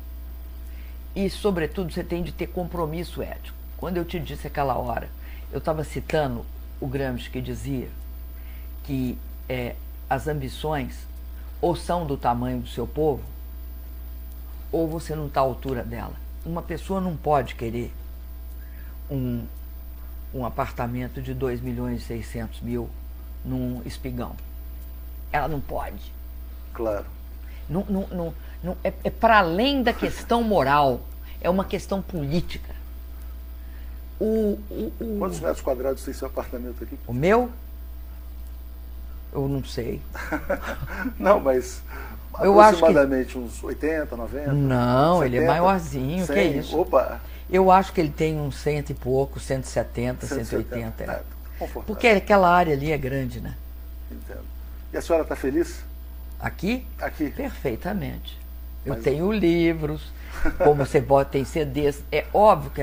E, sobretudo, você tem de ter compromisso ético. Quando eu te disse aquela hora, eu estava citando o Gramsci, que dizia que as ambições ou são do tamanho do seu povo, ou você não está à altura dela. Uma pessoa não pode querer um apartamento de 2.600.000 num espigão. Ela não pode. Claro. É para além da questão moral, é uma questão política. Quantos metros quadrados tem seu apartamento aqui? O meu? Eu não sei. Não, mas eu aproximadamente acho que... uns 80, 90? Não, 70, ele é maiorzinho, 100, que é isso? Opa! Eu acho que ele tem uns 100 e pouco, 170, 180. Porque Porque aquela área ali é grande, né? Entendo. E a senhora está feliz? Aqui? Aqui. Perfeitamente. Eu tenho livros, como você pode, tem CDs. É óbvio que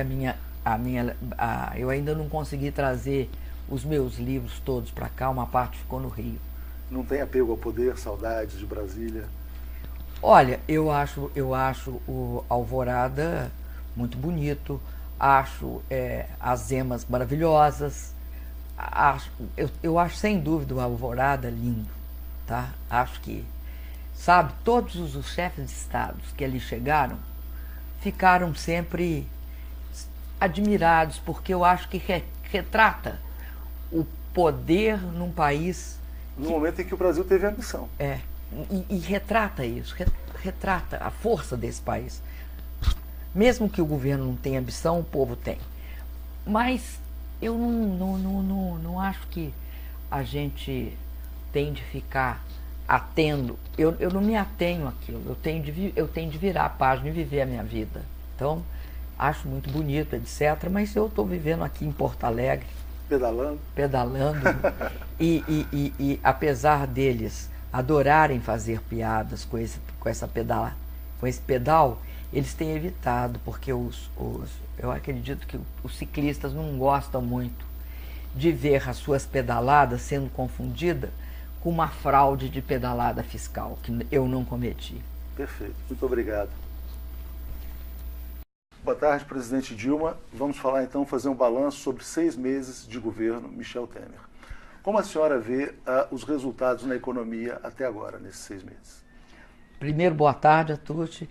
eu ainda não consegui trazer os meus livros todos para cá, uma parte ficou no Rio. Não tem apego ao poder, saudades de Brasília? Olha, eu acho o Alvorada muito bonito, acho as emas maravilhosas, eu acho sem dúvida o Alvorada lindo, tá? Acho que, sabe, todos os chefes de estados que ali chegaram ficaram sempre admirados, porque eu acho que retrata o poder num país... No momento em que o Brasil teve ambição. E retrata isso, retrata a força desse país. Mesmo que o governo não tenha ambição, o povo tem. Mas eu não acho que a gente tem de ficar atendo. Eu não me atenho àquilo, eu tenho de virar a página e viver a minha vida. Então, acho muito bonito, etc. Mas eu estou vivendo aqui em Porto Alegre. Pedalando. E apesar deles adorarem fazer piadas com esse pedal, eles têm evitado, porque eu acredito que os ciclistas não gostam muito de ver as suas pedaladas sendo confundidas com uma fraude de pedalada fiscal, que eu não cometi. Perfeito, muito obrigado. Boa tarde, presidente Dilma. Vamos falar então, fazer um balanço sobre 6 meses de governo Michel Temer. Como a senhora vê os resultados na economia até agora, nesses 6 meses? Primeiro, boa tarde a todos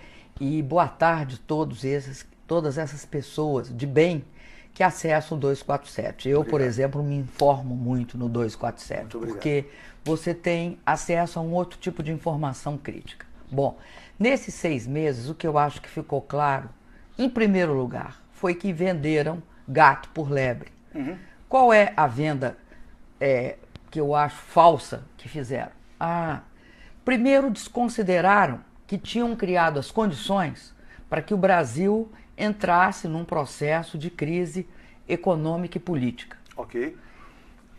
e boa tarde a todas essas pessoas de bem que acessam o 247. Eu, por exemplo, me informo muito no 247, porque você tem acesso a um outro tipo de informação crítica. Bom, nesses 6 meses, o que eu acho que ficou claro, em primeiro lugar, foi que venderam gato por lebre. Uhum. Qual é a venda que eu acho falsa que fizeram? Primeiro, desconsideraram que tinham criado as condições para que o Brasil entrasse num processo de crise econômica e política. Ok.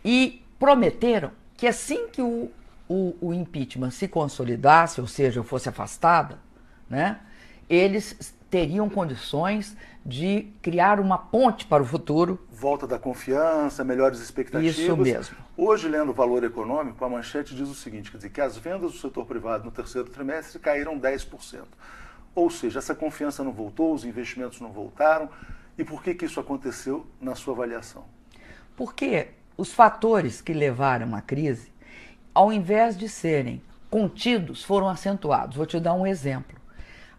E prometeram que assim que o impeachment se consolidasse, ou seja, eu fosse afastada, né, eles teriam condições de criar uma ponte para o futuro. Volta da confiança, melhores expectativas. Isso mesmo. Hoje, lendo o Valor Econômico, a manchete diz o seguinte, quer dizer, que as vendas do setor privado no terceiro trimestre caíram 10%. Ou seja, essa confiança não voltou, os investimentos não voltaram. E por que isso aconteceu na sua avaliação? Porque os fatores que levaram à crise, ao invés de serem contidos, foram acentuados. Vou te dar um exemplo.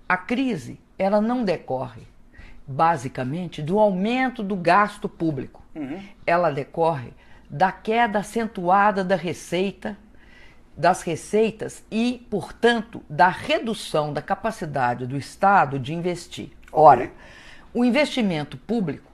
A crise, ela não decorre, basicamente, do aumento do gasto público. Uhum. Ela decorre da queda acentuada das receitas e, portanto, da redução da capacidade do Estado de investir. Okay. Ora, o investimento público,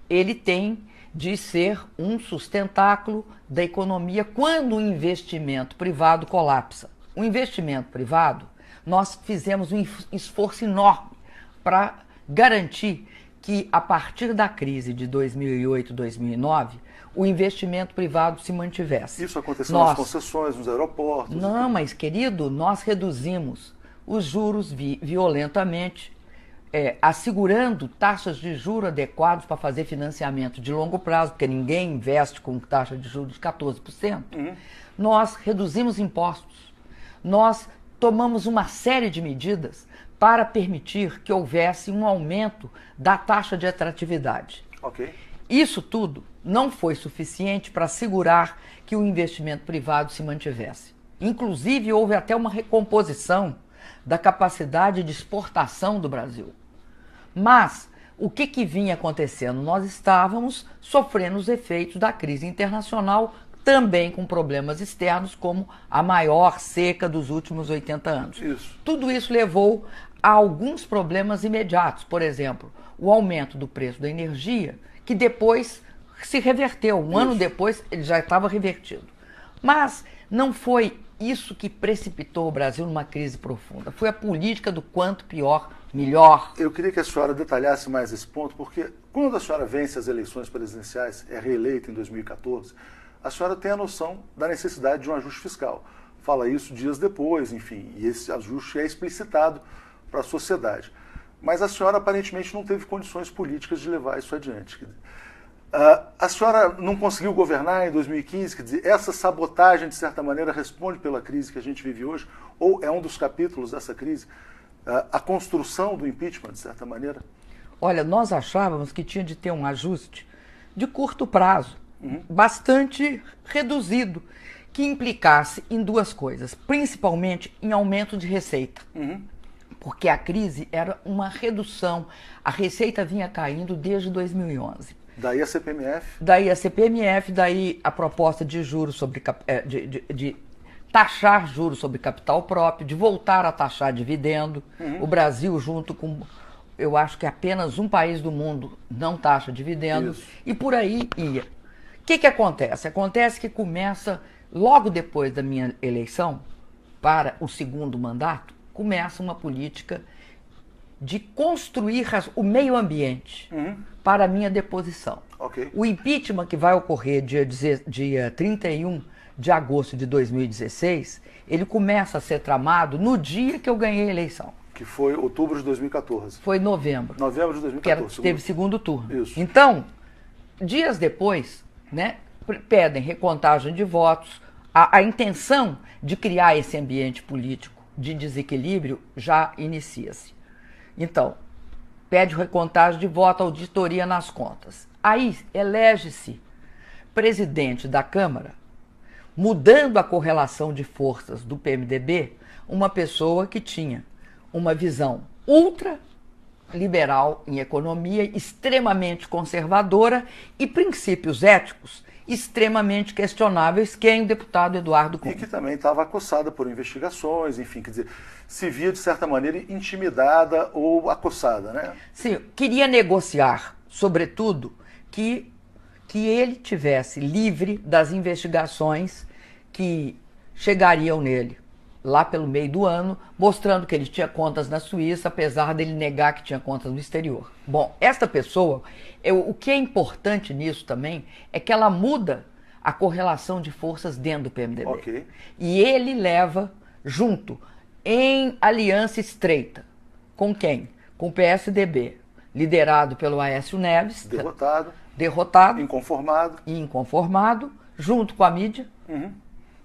ele tem de ser um sustentáculo da economia quando o investimento privado colapsa. O investimento privado, nós fizemos um esforço enorme para garantir que, a partir da crise de 2008, 2009, o investimento privado se mantivesse. Isso aconteceu nas concessões, nos aeroportos? Não, mas, querido, nós reduzimos os juros violentamente, assegurando taxas de juros adequadas para fazer financiamento de longo prazo, porque ninguém investe com taxa de juros de 14%. Nós reduzimos impostos. Nós tomamos uma série de medidas para permitir que houvesse um aumento da taxa de atratividade. Okay. Isso tudo não foi suficiente para assegurar que o investimento privado se mantivesse. Inclusive, houve até uma recomposição da capacidade de exportação do Brasil. Mas o que vinha acontecendo? Nós estávamos sofrendo os efeitos da crise internacional, também com problemas externos, como a maior seca dos últimos 80 anos. Isso. Tudo isso levou a alguns problemas imediatos. Por exemplo, o aumento do preço da energia, que depois se reverteu. Um ano depois, ele já estava revertido. Mas não foi isso que precipitou o Brasil numa crise profunda. Foi a política do quanto pior, melhor. Eu queria que a senhora detalhasse mais esse ponto, porque quando a senhora vence as eleições presidenciais, é reeleita em 2014, a senhora tem a noção da necessidade de um ajuste fiscal. Fala isso dias depois, enfim, e esse ajuste é explicitado para a sociedade. Mas a senhora aparentemente não teve condições políticas de levar isso adiante. A senhora não conseguiu governar em 2015, quer dizer, essa sabotagem, de certa maneira, responde pela crise que a gente vive hoje, ou é um dos capítulos dessa crise, a construção do impeachment, de certa maneira? Olha, nós achávamos que tinha de ter um ajuste de curto prazo, bastante reduzido, que implicasse em duas coisas, principalmente em aumento de receita. Porque a crise era uma redução, a receita vinha caindo desde 2011. Daí a CPMF? Daí a CPMF, daí a proposta de juros sobre de taxar juros sobre capital próprio, de voltar a taxar dividendo. O Brasil, junto com, eu acho que apenas um país do mundo não taxa dividendo. Isso. E por aí ia. O que acontece? Acontece que começa, logo depois da minha eleição, para o segundo mandato, começa uma política de construir o meio ambiente para a minha deposição. Okay. O impeachment que vai ocorrer dia 31 de agosto de 2016, ele começa a ser tramado no dia que eu ganhei a eleição. Que foi outubro de 2014. Foi novembro. Novembro de 2014. Teve segundo turno. Isso. Então, dias depois, né, pedem recontagem de votos. A intenção de criar esse ambiente político de desequilíbrio já inicia-se. Então, pede recontagem de voto, auditoria nas contas. Aí elege-se presidente da Câmara, mudando a correlação de forças do PMDB, uma pessoa que tinha uma visão ultraliberal em economia, extremamente conservadora e princípios éticos extremamente questionáveis, que é o deputado Eduardo Cunha. E que também estava acossada por investigações, enfim, quer dizer, se via, de certa maneira, intimidada ou acossada, né? Sim, queria negociar, sobretudo, que ele tivesse livre das investigações que chegariam nele lá pelo meio do ano, mostrando que ele tinha contas na Suíça, apesar dele negar que tinha contas no exterior. Bom, esta pessoa, o que é importante nisso também é que ela muda a correlação de forças dentro do PMDB. Okay. E ele leva junto, em aliança estreita, com quem? Com o PSDB, liderado pelo Aécio Neves. Derrotado. Inconformado, junto com a mídia.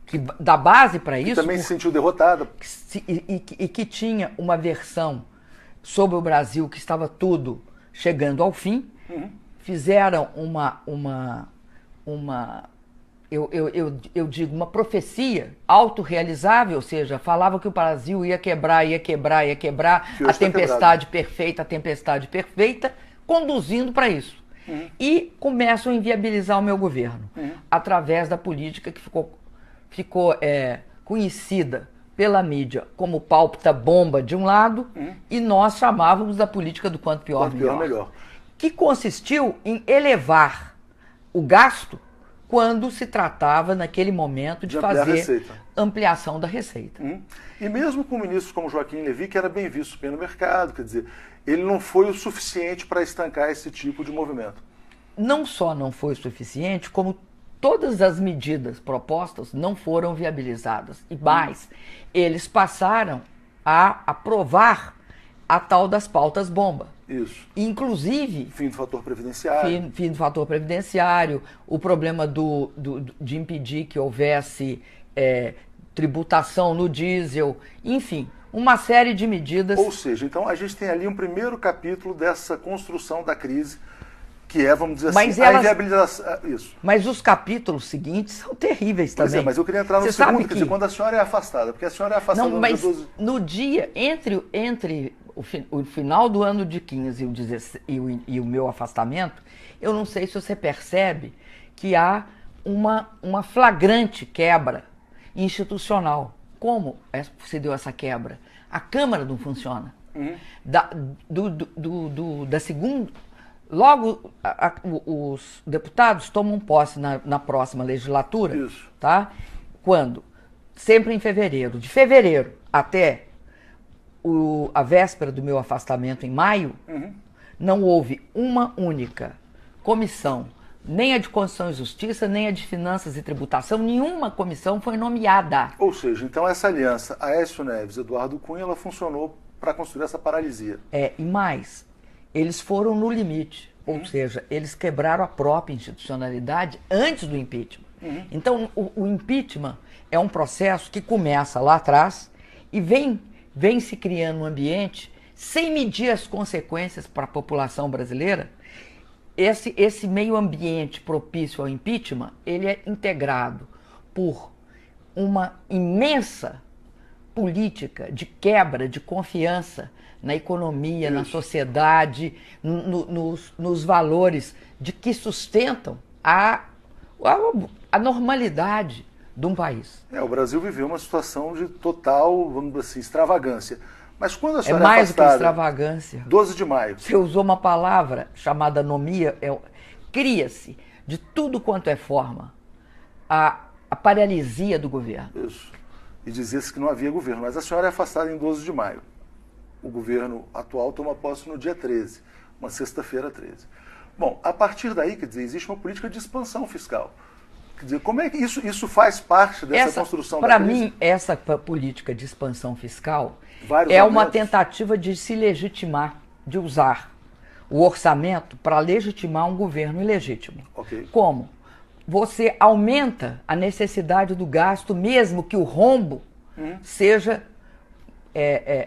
Que dá base para isso. Que também se sentiu derrotada. E que tinha uma versão sobre o Brasil que estava tudo chegando ao fim. Fizeram eu digo, uma profecia autorrealizável, ou seja, falava que o Brasil ia quebrar, a tempestade perfeita, conduzindo para isso. E começam a inviabilizar o meu governo, através da política que ficou conhecida pela mídia como pálpita bomba de um lado, e nós chamávamos da política do quanto pior, melhor. Que consistiu em elevar o gasto quando se tratava, naquele momento, de fazer ampliação da receita. E mesmo com ministros como Joaquim Levy, que era bem visto bem no mercado, quer dizer, ele não foi o suficiente para estancar esse tipo de movimento. Não só não foi o suficiente, como todas as medidas propostas não foram viabilizadas. E mais, eles passaram a aprovar a tal das pautas bomba. Isso. Inclusive... Fim do fator previdenciário. Fim do fator previdenciário, o problema de impedir que houvesse tributação no diesel, enfim, uma série de medidas... Ou seja, então a gente tem ali um primeiro capítulo dessa construção da crise, que é, vamos dizer assim, a inviabilização... Isso. Mas os capítulos seguintes são terríveis também. Pois é, mas eu queria entrar no segundo, quer dizer, quando a senhora é afastada, porque a senhora é afastada... Não, mas no dia, entre o final do ano de 15 e o meu afastamento, eu não sei se você percebe que há uma flagrante quebra institucional. Como se deu essa quebra? A Câmara não funciona. Da segunda... Logo, os deputados tomam posse na próxima legislatura. Isso. Tá? Quando? Sempre em fevereiro. De fevereiro até a véspera do meu afastamento em maio, não houve uma única comissão, nem a de Constituição e Justiça, nem a de Finanças e Tributação, nenhuma comissão foi nomeada. Ou seja, então essa aliança Aécio Neves, Eduardo Cunha, ela funcionou para construir essa paralisia. E mais, eles foram no limite, ou seja, eles quebraram a própria institucionalidade antes do impeachment. Então, o impeachment é um processo que começa lá atrás e vem se criando um ambiente sem medir as consequências para a população brasileira. Esse meio ambiente propício ao impeachment, ele é integrado por uma imensa política de quebra de confiança na economia, na sociedade, nos valores de que sustentam a normalidade de um país. O Brasil viveu uma situação de total, vamos dizer assim, extravagância. Mas quando a senhora mais do que extravagância. 12 de maio. Você usou uma palavra chamada anomia, cria-se de tudo quanto é forma a paralisia do governo. Isso. E dizia-se que não havia governo. Mas a senhora é afastada em 12 de maio. O governo atual toma posse no dia 13, uma sexta-feira 13. Bom, a partir daí, quer dizer, existe uma política de expansão fiscal. Quer dizer, como é que isso faz parte dessa construção da crise? Para mim, essa política de expansão fiscal uma tentativa de se legitimar, de usar o orçamento para legitimar um governo ilegítimo. Como? Você aumenta a necessidade do gasto, mesmo que o rombo seja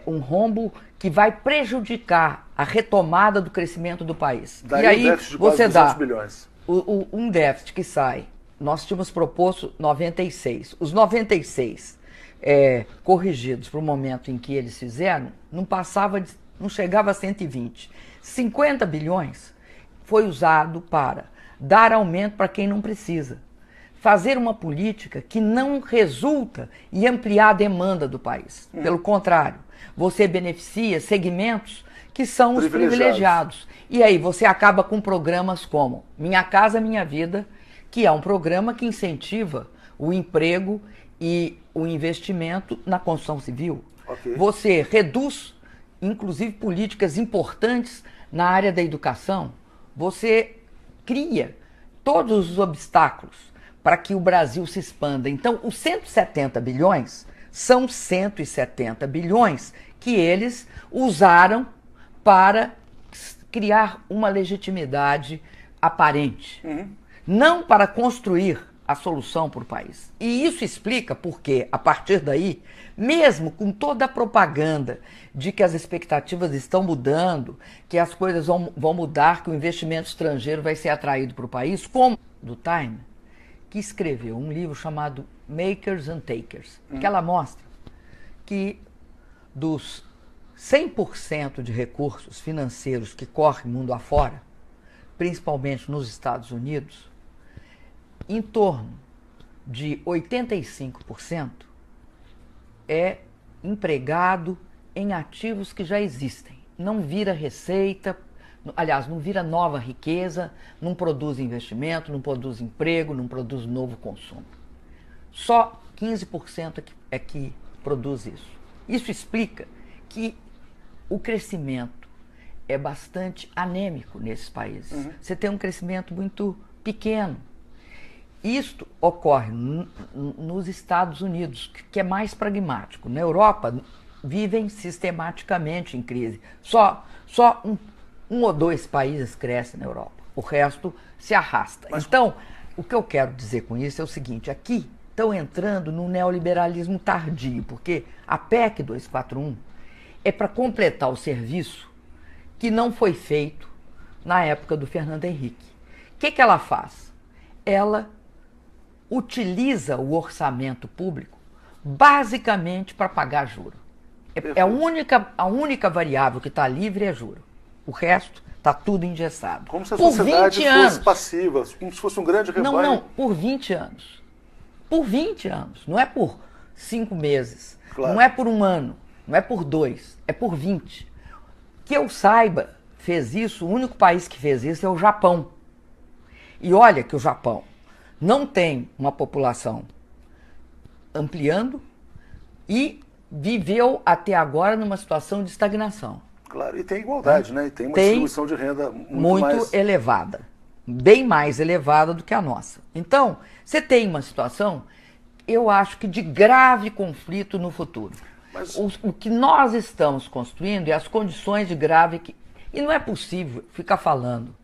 um rombo que vai prejudicar a retomada do crescimento do país. Daí e aí um déficit de quase 200 bilhões. Um déficit que sai. Nós tínhamos proposto 96. Os 96 corrigidos para o momento em que eles fizeram, não chegava a 120. 50 bilhões foi usado para dar aumento para quem não precisa. Fazer uma política que não resulta em ampliar a demanda do país. Pelo contrário, você beneficia segmentos que são os privilegiados. E aí você acaba com programas como Minha Casa Minha Vida, que é um programa que incentiva o emprego e o investimento na construção civil. Você reduz, inclusive, políticas importantes na área da educação. Você cria todos os obstáculos para que o Brasil se expanda. Então, os 170 bilhões são 170 bilhões que eles usaram para criar uma legitimidade aparente. Não para construir a solução para o país. E isso explica porque, a partir daí, mesmo com toda a propaganda de que as expectativas estão mudando, que as coisas vão mudar, que o investimento estrangeiro vai ser atraído para o país, como do Time, que escreveu um livro chamado Makers and Takers, que ela mostra que dos 100% de recursos financeiros que correm mundo afora, principalmente nos Estados Unidos, em torno de 85% é empregado em ativos que já existem. Não vira receita aliás, não vira nova riqueza, não produz investimento, não produz emprego, não produz novo consumo. Só 15% é que produz isso. Isso explica que o crescimento é bastante anêmico nesses países. Você tem um crescimento muito pequeno. Isto ocorre nos Estados Unidos, que é mais pragmático. Na Europa, vivem sistematicamente em crise. Só um ou dois países crescem na Europa. O resto se arrasta. Então, o que eu quero dizer com isso é o seguinte: aqui estão entrando no neoliberalismo tardio, porque a PEC 241 é para completar o serviço que não foi feito na época do Fernando Henrique. O que ela faz? Ela utiliza o orçamento público basicamente para pagar juro. A única variável que está livre é juro. O resto está tudo engessado. Como se a sociedade fosse passiva, como se fosse um grande rebanho. Não, por 20 anos. Por 20 anos. Não é por 5 meses. Claro. Não é por um ano. Não é por 2. É por 20. Que eu saiba, fez isso, o único país que fez isso é o Japão. E olha que o Japão não tem uma população ampliando e viveu até agora numa situação de estagnação. Claro, e tem igualdade, né? E tem uma distribuição de renda muito mais elevada, bem mais elevada do que a nossa. Então, você tem uma situação, eu acho que de grave conflito no futuro. Mas o que nós estamos construindo é as condições de grave... E não é possível ficar falando,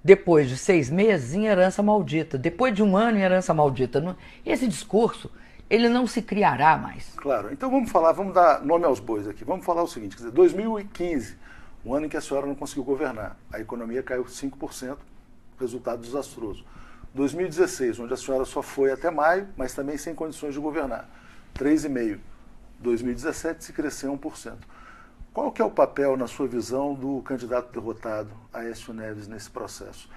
depois de 6 meses, em herança maldita, depois de um ano em herança maldita. Esse discurso, ele não se criará mais. Claro, então vamos dar nome aos bois aqui. Vamos falar o seguinte, quer dizer, 2015, um ano em que a senhora não conseguiu governar. A economia caiu 5%, resultado desastroso. 2016, onde a senhora só foi até maio, mas também sem condições de governar, 3,5%. 2017 se cresceu 1%. Qual que é o papel, na sua visão, do candidato derrotado, Aécio Neves, nesse processo?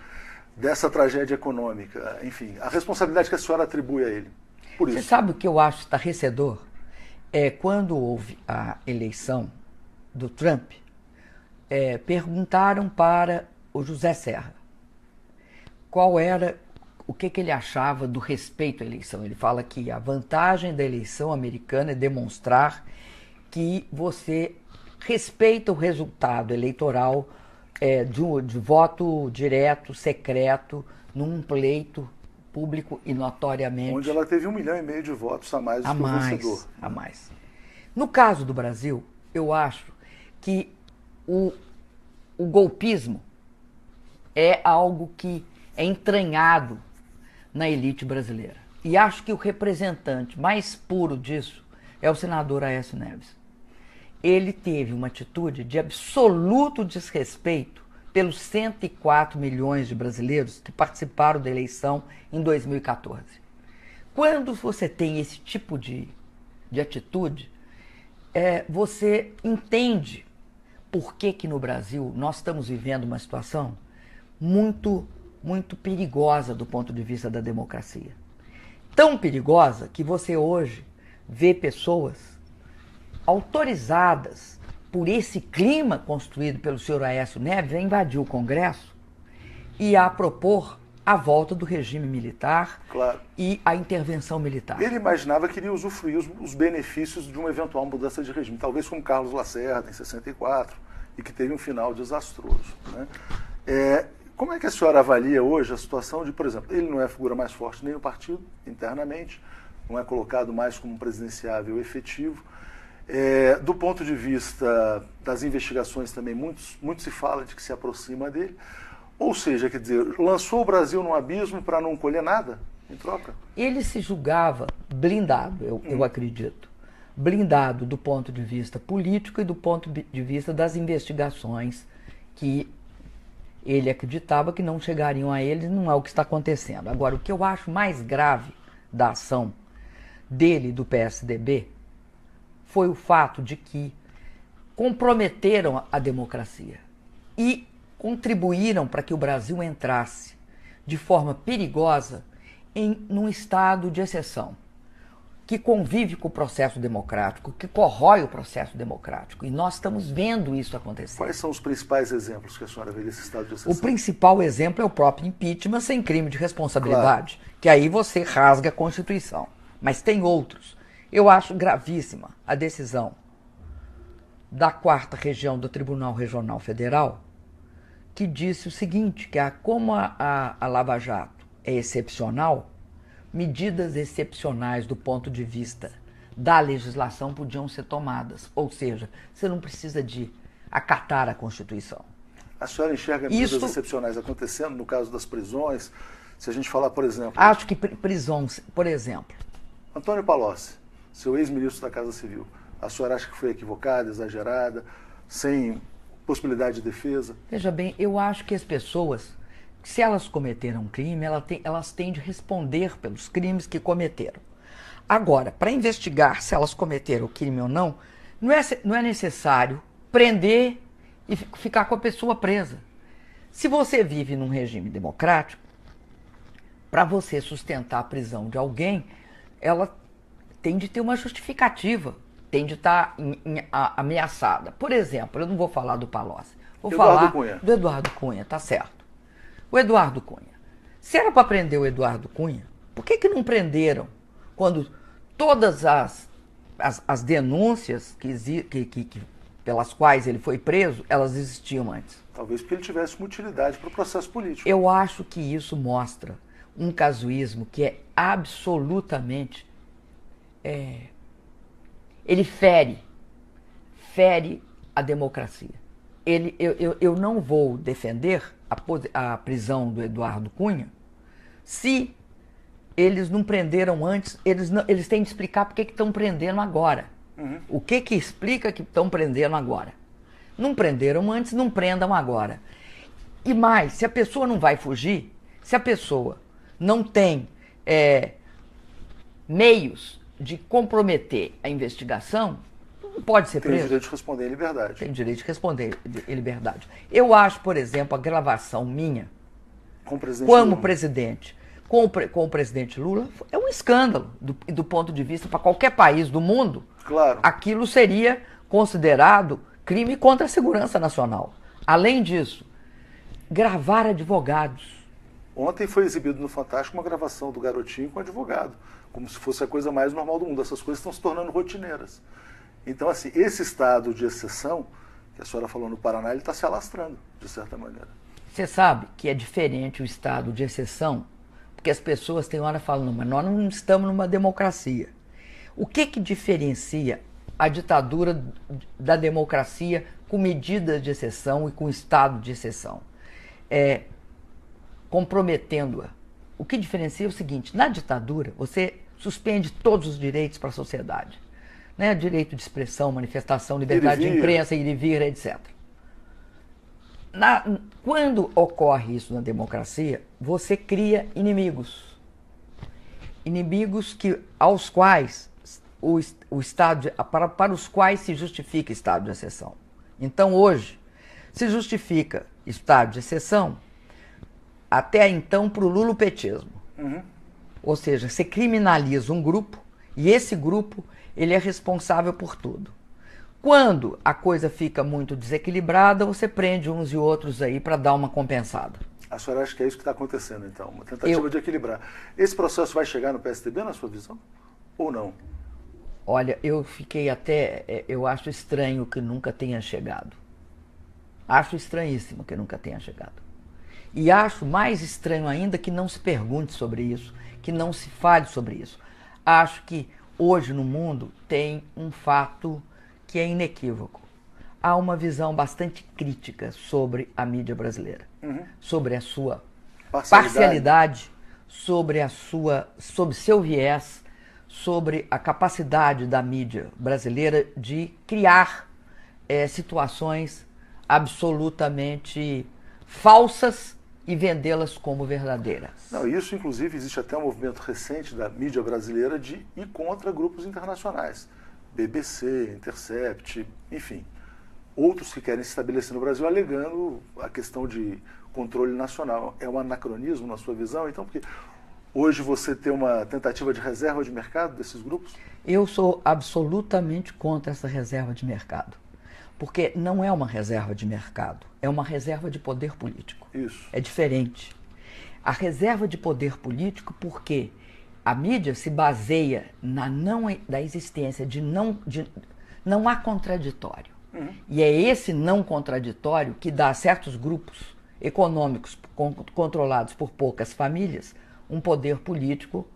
Dessa tragédia econômica, enfim, a responsabilidade que a senhora atribui a ele. Por isso. Você sabe o que eu acho estarrecedor? É quando houve a eleição do Trump, perguntaram para o José Serra o que ele achava do respeito à eleição. Ele fala que a vantagem da eleição americana é demonstrar que você respeita o resultado eleitoral de voto direto, secreto, num pleito público e notoriamente... Onde ela teve 1,5 milhão de votos a mais do que o vencedor. A mais. No caso do Brasil, eu acho que o golpismo é algo que é entranhado na elite brasileira. E acho que o representante mais puro disso é o senador Aécio Neves. Ele teve uma atitude de absoluto desrespeito pelos 104 milhões de brasileiros que participaram da eleição em 2014. Quando você tem esse tipo de atitude, você entende por que no Brasil nós estamos vivendo uma situação muito perigosa do ponto de vista da democracia. Tão perigosa que você hoje vê pessoas autorizadas por esse clima construído pelo senhor Aécio Neves a invadir o Congresso e a propor a volta do regime militar, claro, e a intervenção militar. Ele imaginava que iria usufruir os benefícios de uma eventual mudança de regime, talvez como Carlos Lacerda, em 64, e que teve um final desastroso, né? Como é que a senhora avalia hoje a situação de, por exemplo, ele não é a figura mais forte nem no partido, internamente, não é colocado mais como um presidenciável efetivo. Do ponto de vista das investigações também, muito se fala de que se aproxima dele. Ou seja, quer dizer, lançou o Brasil num abismo para não colher nada em troca? Ele se julgava blindado, eu acredito. Blindado do ponto de vista político e do ponto de vista das investigações que ele acreditava que não chegariam a ele, não é o que está acontecendo. Agora, o que eu acho mais grave da ação dele e do PSDB foi o fato de que comprometeram a democracia e contribuíram para que o Brasil entrasse de forma perigosa num estado de exceção. que convive com o processo democrático, que corrói o processo democrático. E nós estamos vendo isso acontecer. Quais são os principais exemplos que a senhora vê desse estado de exceção? O principal exemplo é o próprio impeachment sem crime de responsabilidade, claro, que aí você rasga a Constituição. Mas tem outros. Eu acho gravíssima a decisão da 4ª Região do Tribunal Regional Federal, que disse o seguinte, que como a Lava Jato é excepcional, medidas excepcionais do ponto de vista da legislação podiam ser tomadas. Ou seja, você não precisa de acatar a Constituição. A senhora enxerga medidas excepcionais acontecendo no caso das prisões? Se a gente falar, por exemplo... Acho que prisões, por exemplo... Antônio Palocci, seu ex-ministro da Casa Civil, a senhora acha que foi equivocada, exagerada, sem possibilidade de defesa? Veja bem, eu acho que as pessoas... Se elas cometeram um crime, elas têm de responder pelos crimes que cometeram. Agora, para investigar se elas cometeram o crime ou não é necessário prender e ficar com a pessoa presa. Se você vive num regime democrático, para você sustentar a prisão de alguém, ela tem de ter uma justificativa, tem de estar ameaçada. Por exemplo, eu não vou falar do Palocci, vou falar do Eduardo Cunha, tá certo. O Eduardo Cunha. Se era para prender o Eduardo Cunha, por que não prenderam quando todas as denúncias pelas quais ele foi preso, elas existiam antes? Talvez porque ele tivesse uma utilidade para o processo político. Eu acho que isso mostra um casuísmo que é absolutamente... ele fere a democracia. Eu não vou defender a prisão do Eduardo Cunha se eles não prenderam antes, eles têm de explicar por que estão prendendo agora. Uhum. O que explica que estão prendendo agora? Não prenderam antes, não prendam agora. E mais, se a pessoa não vai fugir, se a pessoa não tem meios de comprometer a investigação, não pode ser preso. Tem direito de responder em liberdade. Tem direito de responder em liberdade. Eu acho, por exemplo, a gravação minha como presidente, com o presidente Lula, é um escândalo do ponto de vista para qualquer país do mundo. Claro. Aquilo seria considerado crime contra a segurança nacional. Além disso, gravar advogados. Ontem foi exibido no Fantástico uma gravação do garotinho com advogado, como se fosse a coisa mais normal do mundo. Essas coisas estão se tornando rotineiras. Então, assim, esse estado de exceção, que a senhora falou no Paraná, ele está se alastrando, de certa maneira. Você sabe que é diferente o estado de exceção, porque as pessoas tem hora falam, não, mas nós não estamos numa democracia. O que diferencia a ditadura da democracia com medidas de exceção e com estado de exceção? Comprometendo-a. O que diferencia é o seguinte, na ditadura você suspende todos os direitos para a sociedade. Né? Direito de expressão, manifestação, liberdade de imprensa, ir e vir, etc. Quando ocorre isso na democracia, você cria inimigos. Inimigos aos quais para os quais se justifica estado de exceção. Então, hoje, se justifica estado de exceção até então para o lulopetismo. Uhum. Ou seja, você criminaliza um grupo e esse grupo ele é responsável por tudo. Quando a coisa fica muito desequilibrada, você prende uns e outros aí para dar uma compensada. A senhora acha que é isso que está acontecendo, então? Uma tentativa de equilibrar. Esse processo vai chegar no PSDB, na sua visão? Ou não? Olha, eu fiquei eu acho estranho que nunca tenha chegado. Acho estranhíssimo que nunca tenha chegado. E acho mais estranho ainda que não se pergunte sobre isso, que não se fale sobre isso. Acho que hoje no mundo tem um fato que é inequívoco. Há uma visão bastante crítica sobre a mídia brasileira, sobre a sua parcialidade, sobre seu viés, sobre a capacidade da mídia brasileira de criar situações absolutamente falsas e vendê-las como verdadeiras. Não, isso, inclusive, existe até um movimento recente da mídia brasileira de ir contra grupos internacionais. BBC, Intercept, enfim. Outros que querem se estabelecer no Brasil alegando a questão de controle nacional. É um anacronismo na sua visão? Então, porque hoje você ter uma tentativa de reserva de mercado desses grupos? Eu sou absolutamente contra essa reserva de mercado. Porque não é uma reserva de mercado, é uma reserva de poder político. Isso. É diferente. A reserva de poder político, porque a mídia se baseia da existência de não há contraditório. E é esse não contraditório que dá a certos grupos econômicos controlados por poucas famílias um poder político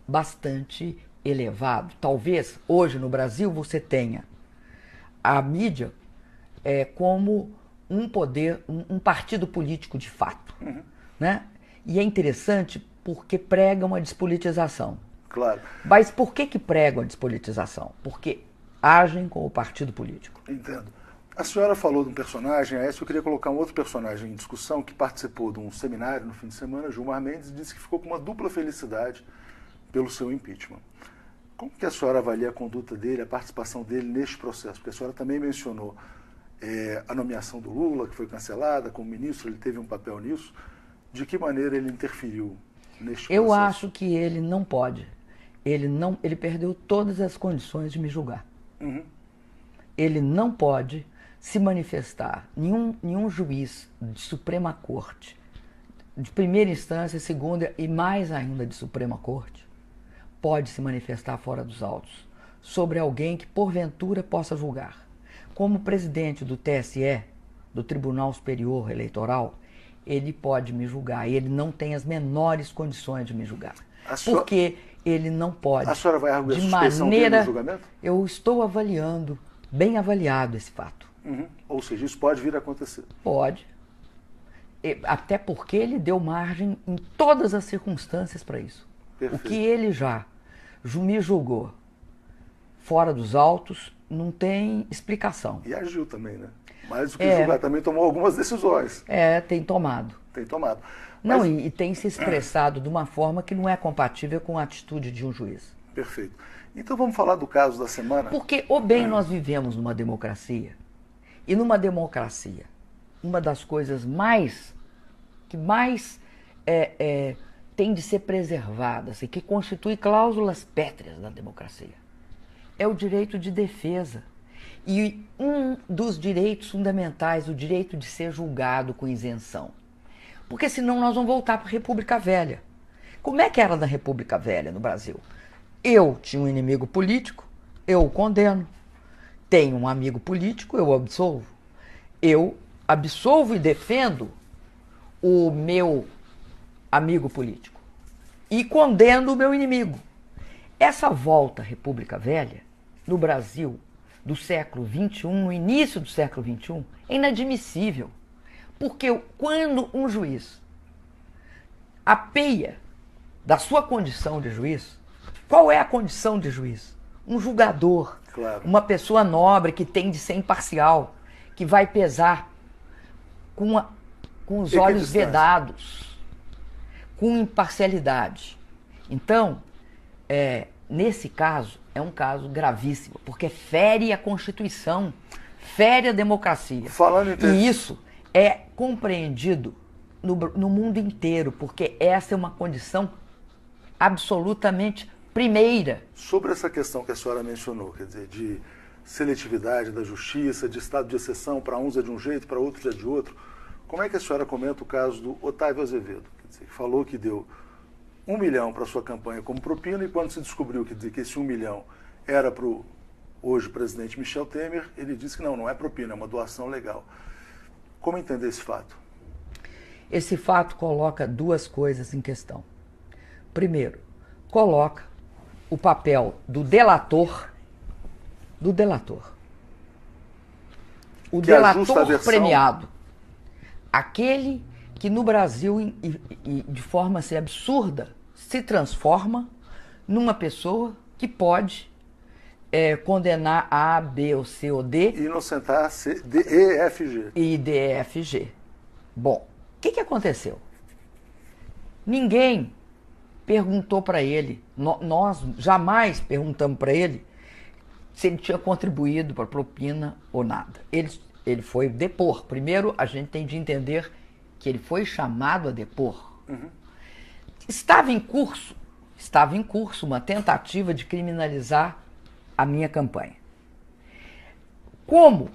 bastante elevado. Talvez hoje no Brasil você tenha a mídia como um poder, um partido político de fato. Né? E é interessante porque prega uma despolitização. Claro. Mas por que pregam a despolitização? Porque agem com o partido político. Entendo. A senhora falou de um personagem, eu queria colocar um outro personagem em discussão que participou de um seminário no fim de semana, Gilmar Mendes, e disse que ficou com uma dupla felicidade pelo seu impeachment. Como que a senhora avalia a conduta dele, a participação dele neste processo? Porque a senhora também mencionou a nomeação do Lula, que foi cancelada, como ministro, ele teve um papel nisso. De que maneira ele interferiu neste processo? Eu acho que ele não pode. Ele perdeu todas as condições de me julgar. Ele não pode se manifestar, nenhum juiz de Suprema Corte, de primeira instância, segunda e mais ainda de Suprema Corte, pode se manifestar fora dos autos sobre alguém que porventura possa julgar. Como presidente do TSE, do Tribunal Superior Eleitoral, ele pode me julgar e ele não tem as menores condições de me julgar. Porque ele não pode. A senhora vai arguir a de suspeição dele no julgamento? Eu estou avaliando, bem avaliado esse fato. Ou seja, isso pode vir a acontecer? Pode. Até porque ele deu margem em todas as circunstâncias para isso. Perfeito. O que ele já me julgou fora dos autos não tem explicação. E agiu também, né? Mais do que julgar, também tomou algumas decisões. Tem tomado. Tem tomado. Não, e tem se expressado de uma forma que não é compatível com a atitude de um juiz. Perfeito. Então vamos falar do caso da semana? Porque, nós vivemos numa democracia, e numa democracia, uma das coisas que mais tem de ser preservadas e que constitui cláusulas pétreas da democracia é o direito de defesa. E um dos direitos fundamentais, o direito de ser julgado com isenção. Porque senão nós vamos voltar para a República Velha. Como é que era na República Velha, no Brasil? Eu tinha um inimigo político, eu o condeno. Tenho um amigo político, eu o absolvo. Eu absolvo e defendo o meu amigo político. E condeno o meu inimigo. Essa volta à República Velha, no Brasil, do século XXI, no início do século XXI, é inadmissível. Porque quando um juiz apeia da sua condição de juiz, qual é a condição de juiz? Um julgador, claro. Uma pessoa nobre que tem de ser imparcial, que vai pesar com os olhos vedados, com imparcialidade. Então, nesse caso, é um caso gravíssimo, porque fere a Constituição, fere a democracia. E isso é compreendido no mundo inteiro, porque essa é uma condição absolutamente primeira. Sobre essa questão que a senhora mencionou, quer dizer, de seletividade da justiça, de estado de exceção, para uns é de um jeito, para outros é de outro, como é que a senhora comenta o caso do Otávio Azevedo, quer dizer, que falou que deu 1 milhão para sua campanha como propina e quando se descobriu que esse 1 milhão era para o hoje presidente Michel Temer, ele disse que não é propina, é uma doação legal. Como entender esse fato? Esse fato coloca duas coisas em questão. Primeiro, coloca o papel do delator. O delator premiado. Aquele que no Brasil, e de forma assim, absurda, se transforma numa pessoa que pode condenar A, B ou C ou D. E inocentar C, D, E, F, G. E D, E, F, G. Bom, o que aconteceu? Ninguém perguntou para ele, nós jamais perguntamos para ele se ele tinha contribuído para propina ou nada. Ele foi depor. Primeiro, a gente tem de entender que ele foi chamado a depor. estava em curso uma tentativa de criminalizar a minha campanha. Como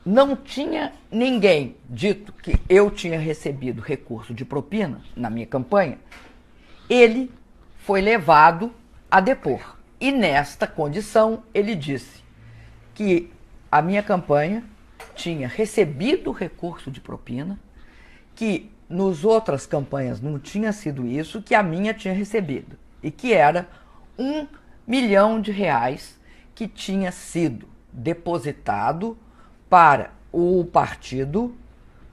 não tinha ninguém dito que eu tinha recebido recurso de propina na minha campanha, ele foi levado a depor. E nesta condição ele disse que a minha campanha tinha recebido recurso de propina, que nas outras campanhas não tinha sido isso, que a minha tinha recebido. E que era R$1 milhão que tinha sido depositado para o partido,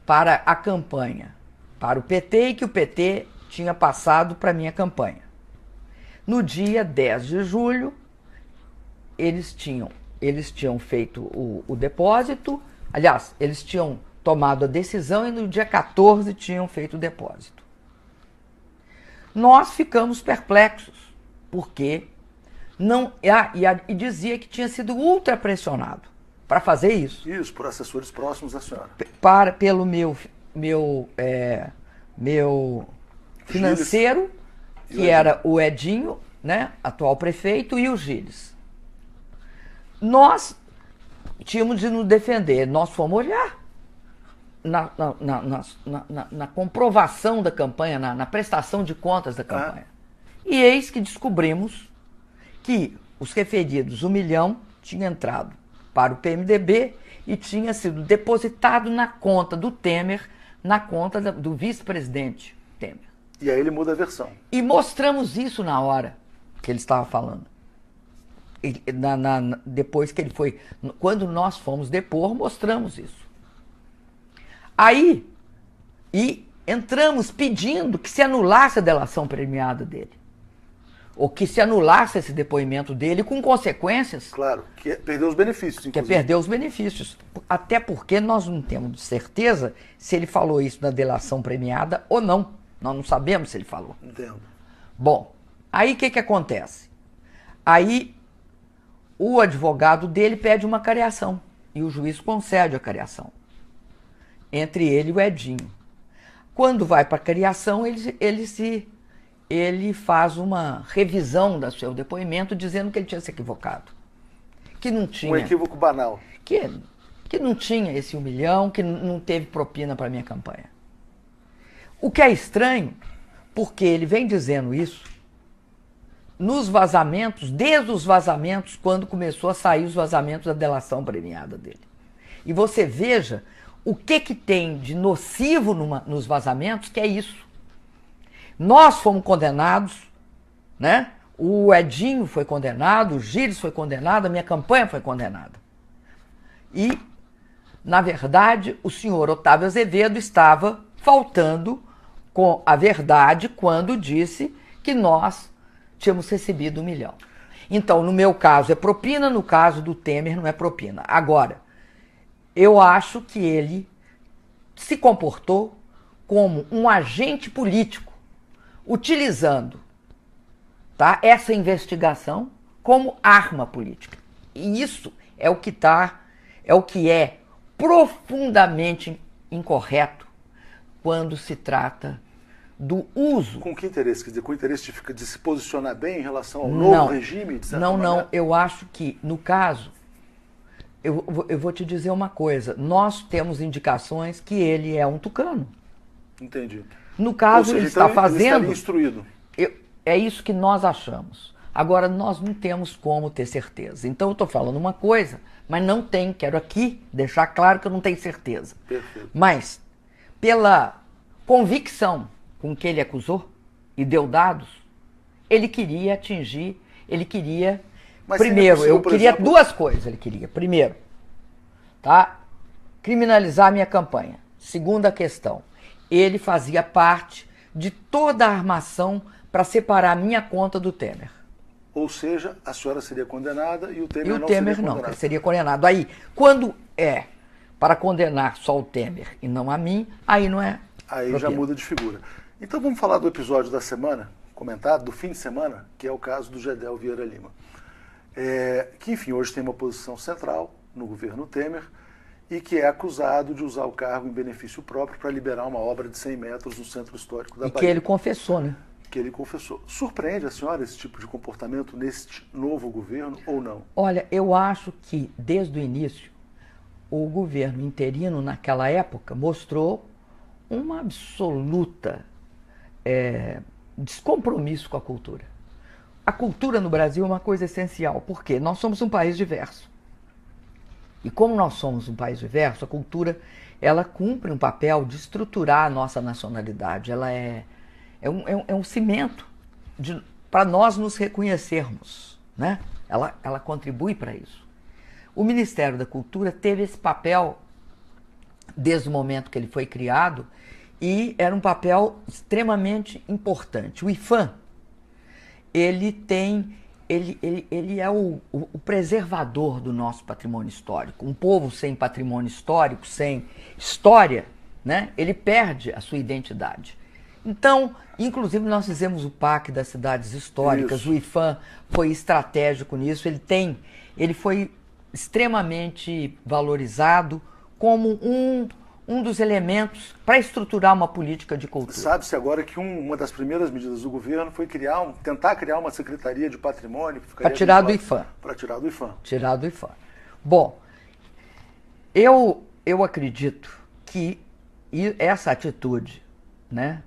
para a campanha, para o PT, e que o PT tinha passado para a minha campanha. No dia 10 de julho, eles tinham feito o depósito, aliás, eles tinham tomado a decisão e no dia 14 tinham feito o depósito. Nós ficamos perplexos, porque não. E dizia que tinha sido ultrapressionado para fazer isso. Isso, por assessores próximos da senhora. Pelo meu financeiro, que era o Edinho, né, atual prefeito, e o Gilles. Nós tínhamos de nos defender. Nós fomos olhar na comprovação da campanha, na prestação de contas da campanha. E eis que descobrimos que os referidos R$1 milhão tinha entrado para o PMDB e tinha sido depositado na conta do Temer, na conta do vice-presidente Temer. E aí ele muda a versão. E mostramos isso na hora que ele estava falando. Depois que ele foi... Quando nós fomos depor, mostramos isso. Aí, entramos pedindo que se anulasse a delação premiada dele. Ou que se anulasse esse depoimento dele com consequências. Claro, que é perder os benefícios, inclusive. Que é perder os benefícios. Até porque nós não temos certeza se ele falou isso na delação premiada ou não. Nós não sabemos se ele falou. Entendo. Bom, aí o que acontece? Aí o advogado dele pede uma cariação e o juiz concede a cariação entre ele e o Edinho. Quando vai para a cariação, ele faz uma revisão do seu depoimento dizendo que ele tinha se equivocado. Que não tinha... Um equívoco banal. Que não tinha esse R$1 milhão, que não teve propina para a minha campanha. O que é estranho, porque ele vem dizendo isso nos vazamentos, desde os vazamentos, quando começou a sair os vazamentos da delação premiada dele. E você veja o que tem de nocivo nos vazamentos, que é isso. Nós fomos condenados, né? O Edinho foi condenado, o Gilles foi condenado, a minha campanha foi condenada. E, na verdade, o senhor Otávio Azevedo estava faltando com a verdade quando disse que nós tínhamos recebido R$1 milhão. Então, no meu caso é propina, no caso do Temer não é propina. Agora, eu acho que ele se comportou como um agente político, utilizando, tá, essa investigação como arma política. E isso é o que é profundamente incorreto quando se trata do uso. Com que interesse? Quer dizer, com o interesse de se posicionar bem em relação ao novo regime? De certa maneira? Não. Eu acho que, no caso, eu vou te dizer uma coisa. Nós temos indicações que ele é um tucano. Entendi. No caso, seja, ele está fazendo... Ele instruído. É isso que nós achamos. Agora, nós não temos como ter certeza. Então, eu estou falando uma coisa, mas não tem. Quero aqui deixar claro que eu não tenho certeza. Perfeito. Mas, pela convicção com que ele acusou e deu dados, ele queria atingir, Mas primeiro, possível, eu queria exemplo... duas coisas. Ele queria, primeiro, tá, criminalizar a minha campanha. Segunda questão, ele fazia parte de toda a armação para separar a minha conta do Temer. Ou seja, a senhora seria condenada e o Temer não seria condenado. condenado. Ele seria condenado. Aí, quando é para condenar só o Temer e não a mim, aí não é. Aí propina. já muda de figura. Então vamos falar do episódio da semana, comentado, do fim de semana, que é o caso do Gedel Vieira Lima. Que, enfim, hoje tem uma posição central no governo Temer e que é acusado de usar o cargo em benefício próprio para liberar uma obra de 100 metros no centro histórico da Bahia. Que ele confessou, né? que ele confessou. Surpreende a senhora esse tipo de comportamento neste novo governo ou não? Olha, eu acho que desde o início o governo interino naquela época mostrou uma absoluta descompromisso com a cultura. A cultura no Brasil é uma coisa essencial, porque nós somos um país diverso. E como nós somos um país diverso, a cultura ela cumpre um papel de estruturar a nossa nacionalidade. Ela é um cimento para nós nos reconhecermos, né? Ela contribui para isso. O Ministério da Cultura teve esse papel desde o momento que ele foi criado e era um papel extremamente importante. O IPHAN, ele é o preservador do nosso patrimônio histórico. Um povo sem patrimônio histórico, sem história, né, ele perde a sua identidade. Então, inclusive, nós fizemos o PAC das cidades históricas, isso. O IPHAN foi estratégico nisso, ele foi extremamente valorizado como um dos elementos para estruturar uma política de cultura. Sabe-se agora que uma das primeiras medidas do governo foi tentar criar uma secretaria de patrimônio para tirar do IPHAN. Para tirar do IPHAN. Tirar do IPHAN. Bom, eu acredito que essa atitude, né,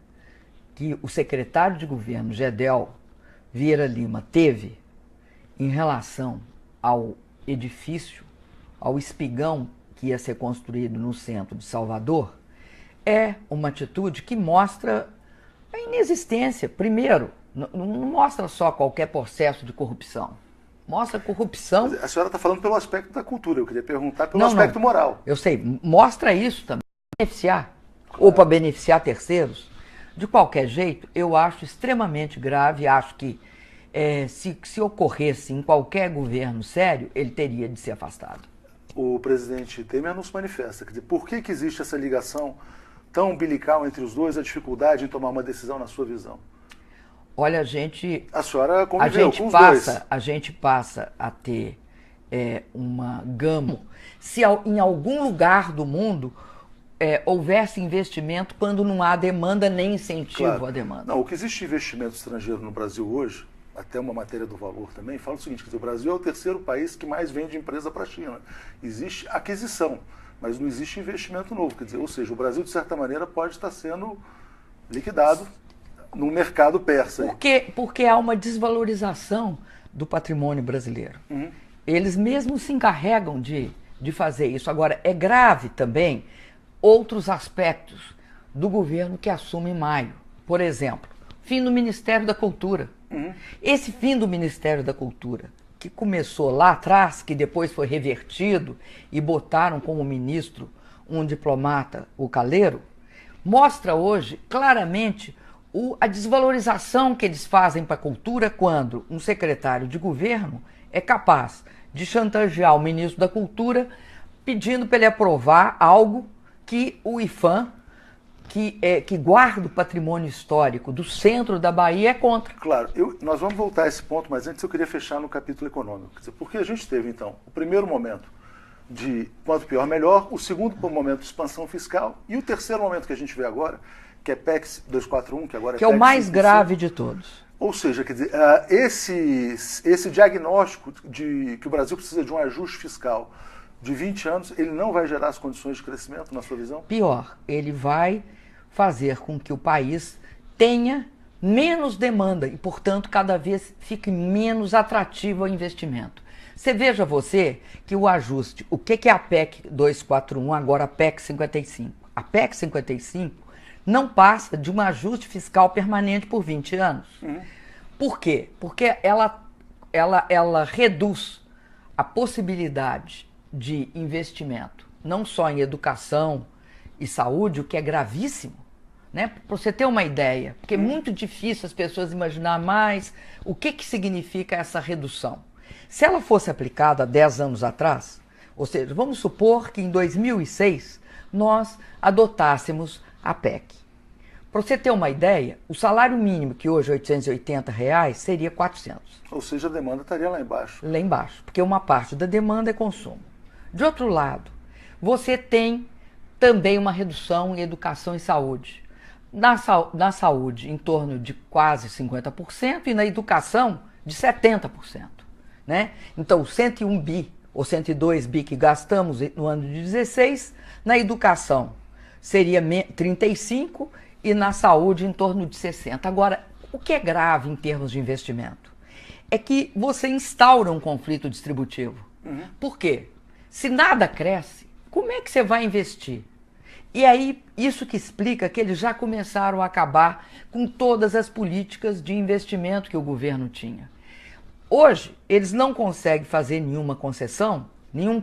que o secretário de governo, Gedel Vieira Lima, teve em relação ao edifício, ao espigão que ia ser construído no centro de Salvador, é uma atitude que mostra a inexistência. Primeiro, não mostra só qualquer processo de corrupção, mostra corrupção... A senhora está falando pelo aspecto da cultura, eu queria perguntar pelo aspecto moral. Eu sei, mostra isso também, beneficiar, ou para beneficiar terceiros. De qualquer jeito, eu acho extremamente grave, acho que se ocorresse em qualquer governo sério, ele teria de ser afastado. O presidente Temer nos manifesta, quer dizer, por que existe essa ligação tão umbilical entre os dois, a dificuldade em tomar uma decisão na sua visão? Olha, a senhora conviveu com os dois. A gente passa a ter uma gama. Se em algum lugar do mundo houvesse investimento quando não há demanda nem incentivo à demanda. Não, o que existe de investimento estrangeiro no Brasil hoje, até uma matéria do Valor também, fala o seguinte, quer dizer, o Brasil é o terceiro país que mais vende empresa para a China. Existe aquisição, mas não existe investimento novo. Quer dizer, ou seja, o Brasil, de certa maneira, pode estar sendo liquidado no mercado persa. Porque há uma desvalorização do patrimônio brasileiro. Uhum. Eles mesmos se encarregam de fazer isso. Agora, é grave também outros aspectos do governo que assume em maio. Por exemplo, fim do Ministério da Cultura. Uhum. Esse fim do Ministério da Cultura, que começou lá atrás, que depois foi revertido e botaram como ministro um diplomata, o Calheiro, mostra hoje claramente a desvalorização que eles fazem para a cultura quando um secretário de governo é capaz de chantagear o ministro da Cultura pedindo para ele aprovar algo que o IPHAN, que guarda o patrimônio histórico do centro da Bahia, é contra. Claro, nós vamos voltar a esse ponto, mas antes eu queria fechar no capítulo econômico. Quer dizer, porque a gente teve, então, o primeiro momento de quanto pior, melhor, o segundo momento de expansão fiscal e o terceiro momento que a gente vê agora, que é PEC 241, que agora é que é o mais grave de todos. Ou seja, quer dizer, esse diagnóstico de que o Brasil precisa de um ajuste fiscal de 20 anos, ele não vai gerar as condições de crescimento, na sua visão? Pior, ele vai fazer com que o país tenha menos demanda e, portanto, cada vez fique menos atrativo ao investimento. Veja que o ajuste, o que é a PEC 241, agora a PEC 55? A PEC 55 não passa de um ajuste fiscal permanente por 20 anos. Uhum. Por quê? Porque ela reduz a possibilidade de investimento, não só em educação e saúde, o que é gravíssimo, né? Para você ter uma ideia, porque é muito difícil as pessoas imaginar mais o que significa essa redução. Se ela fosse aplicada há 10 anos atrás, ou seja, vamos supor que em 2006 nós adotássemos a PEC. Para você ter uma ideia, o salário mínimo, que hoje é R$880, seria 400. Ou seja, a demanda estaria lá embaixo. Lá embaixo, porque uma parte da demanda é consumo. De outro lado, você tem também uma redução em educação e saúde. Na saúde, em torno de quase 50%, e na educação, de 70%. Né? Então, 101 bi ou 102 bi que gastamos no ano de 16, na educação seria 35 e na saúde em torno de 60. Agora, o que é grave em termos de investimento é que você instaura um conflito distributivo. Por quê? Se nada cresce, como é que você vai investir? E aí, isso que explica que eles já começaram a acabar com todas as políticas de investimento que o governo tinha. Hoje, eles não conseguem fazer nenhuma concessão, nenhum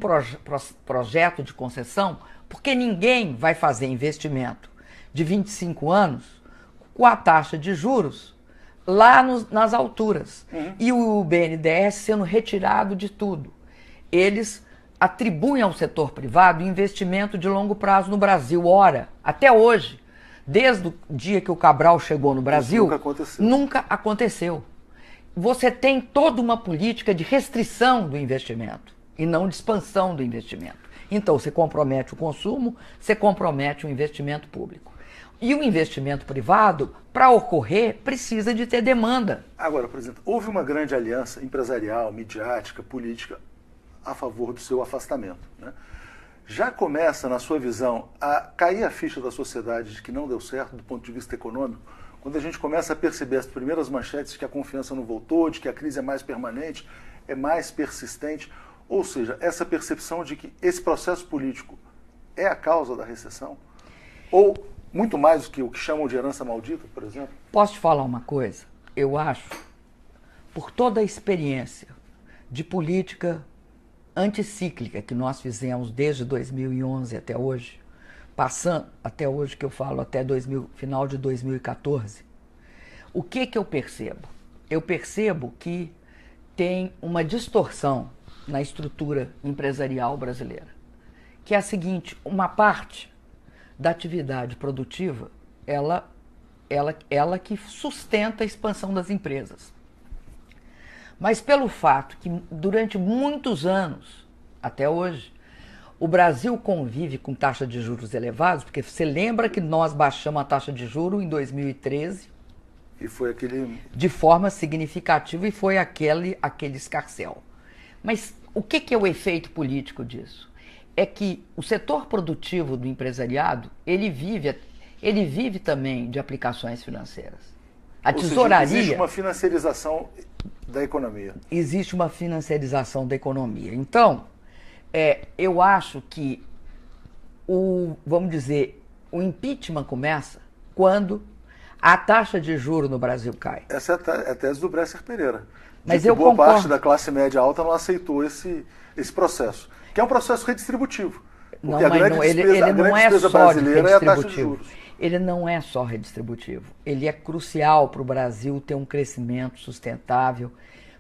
projeto de concessão, porque ninguém vai fazer investimento de 25 anos com a taxa de juros lá nas alturas. E o BNDES sendo retirado de tudo. Eles atribuem ao setor privado investimento de longo prazo no Brasil. Ora, até hoje, desde o dia que o Cabral chegou no Brasil, nunca aconteceu. Você tem toda uma política de restrição do investimento e não de expansão do investimento. Então, você compromete o consumo, você compromete o investimento público. E o investimento privado, para ocorrer, precisa de ter demanda. Agora, presidente, houve uma grande aliança empresarial, midiática, política a favor do seu afastamento, né? Já começa, na sua visão, a cair a ficha da sociedade de que não deu certo do ponto de vista econômico, quando a gente começa a perceber as primeiras manchetes de que a confiança não voltou, de que a crise é mais permanente, é mais persistente, ou seja, essa percepção de que esse processo político é a causa da recessão? Ou muito mais do que o que chamam de herança maldita, por exemplo? Posso te falar uma coisa? Eu acho, por toda a experiência de política anticíclica que nós fizemos desde 2011 até hoje, passando até hoje que eu falo, até final de 2014, o que eu percebo? Eu percebo que tem uma distorção na estrutura empresarial brasileira, que é a seguinte: uma parte da atividade produtiva, ela que sustenta a expansão das empresas. Mas pelo fato que durante muitos anos, até hoje, o Brasil convive com taxa de juros elevados, porque você lembra que nós baixamos a taxa de juros em 2013, e foi aquele... de forma significativa, e foi aquele escarcéu. Mas o que é o efeito político disso? É que o setor produtivo do empresariado, ele vive também de aplicações financeiras. A tesouraria... Seja, existe uma financiarização da economia. Existe uma financiarização da economia. Então, eu acho que vamos dizer, o impeachment começa quando a taxa de juros no Brasil cai. Essa é a tese do Bresser Pereira. Mas eu boa concordo. Parte da classe média alta não aceitou esse processo, que é um processo redistributivo. Não, mas ele não é só redistributivo. Ele não é só redistributivo. Ele é crucial para o Brasil ter um crescimento sustentável,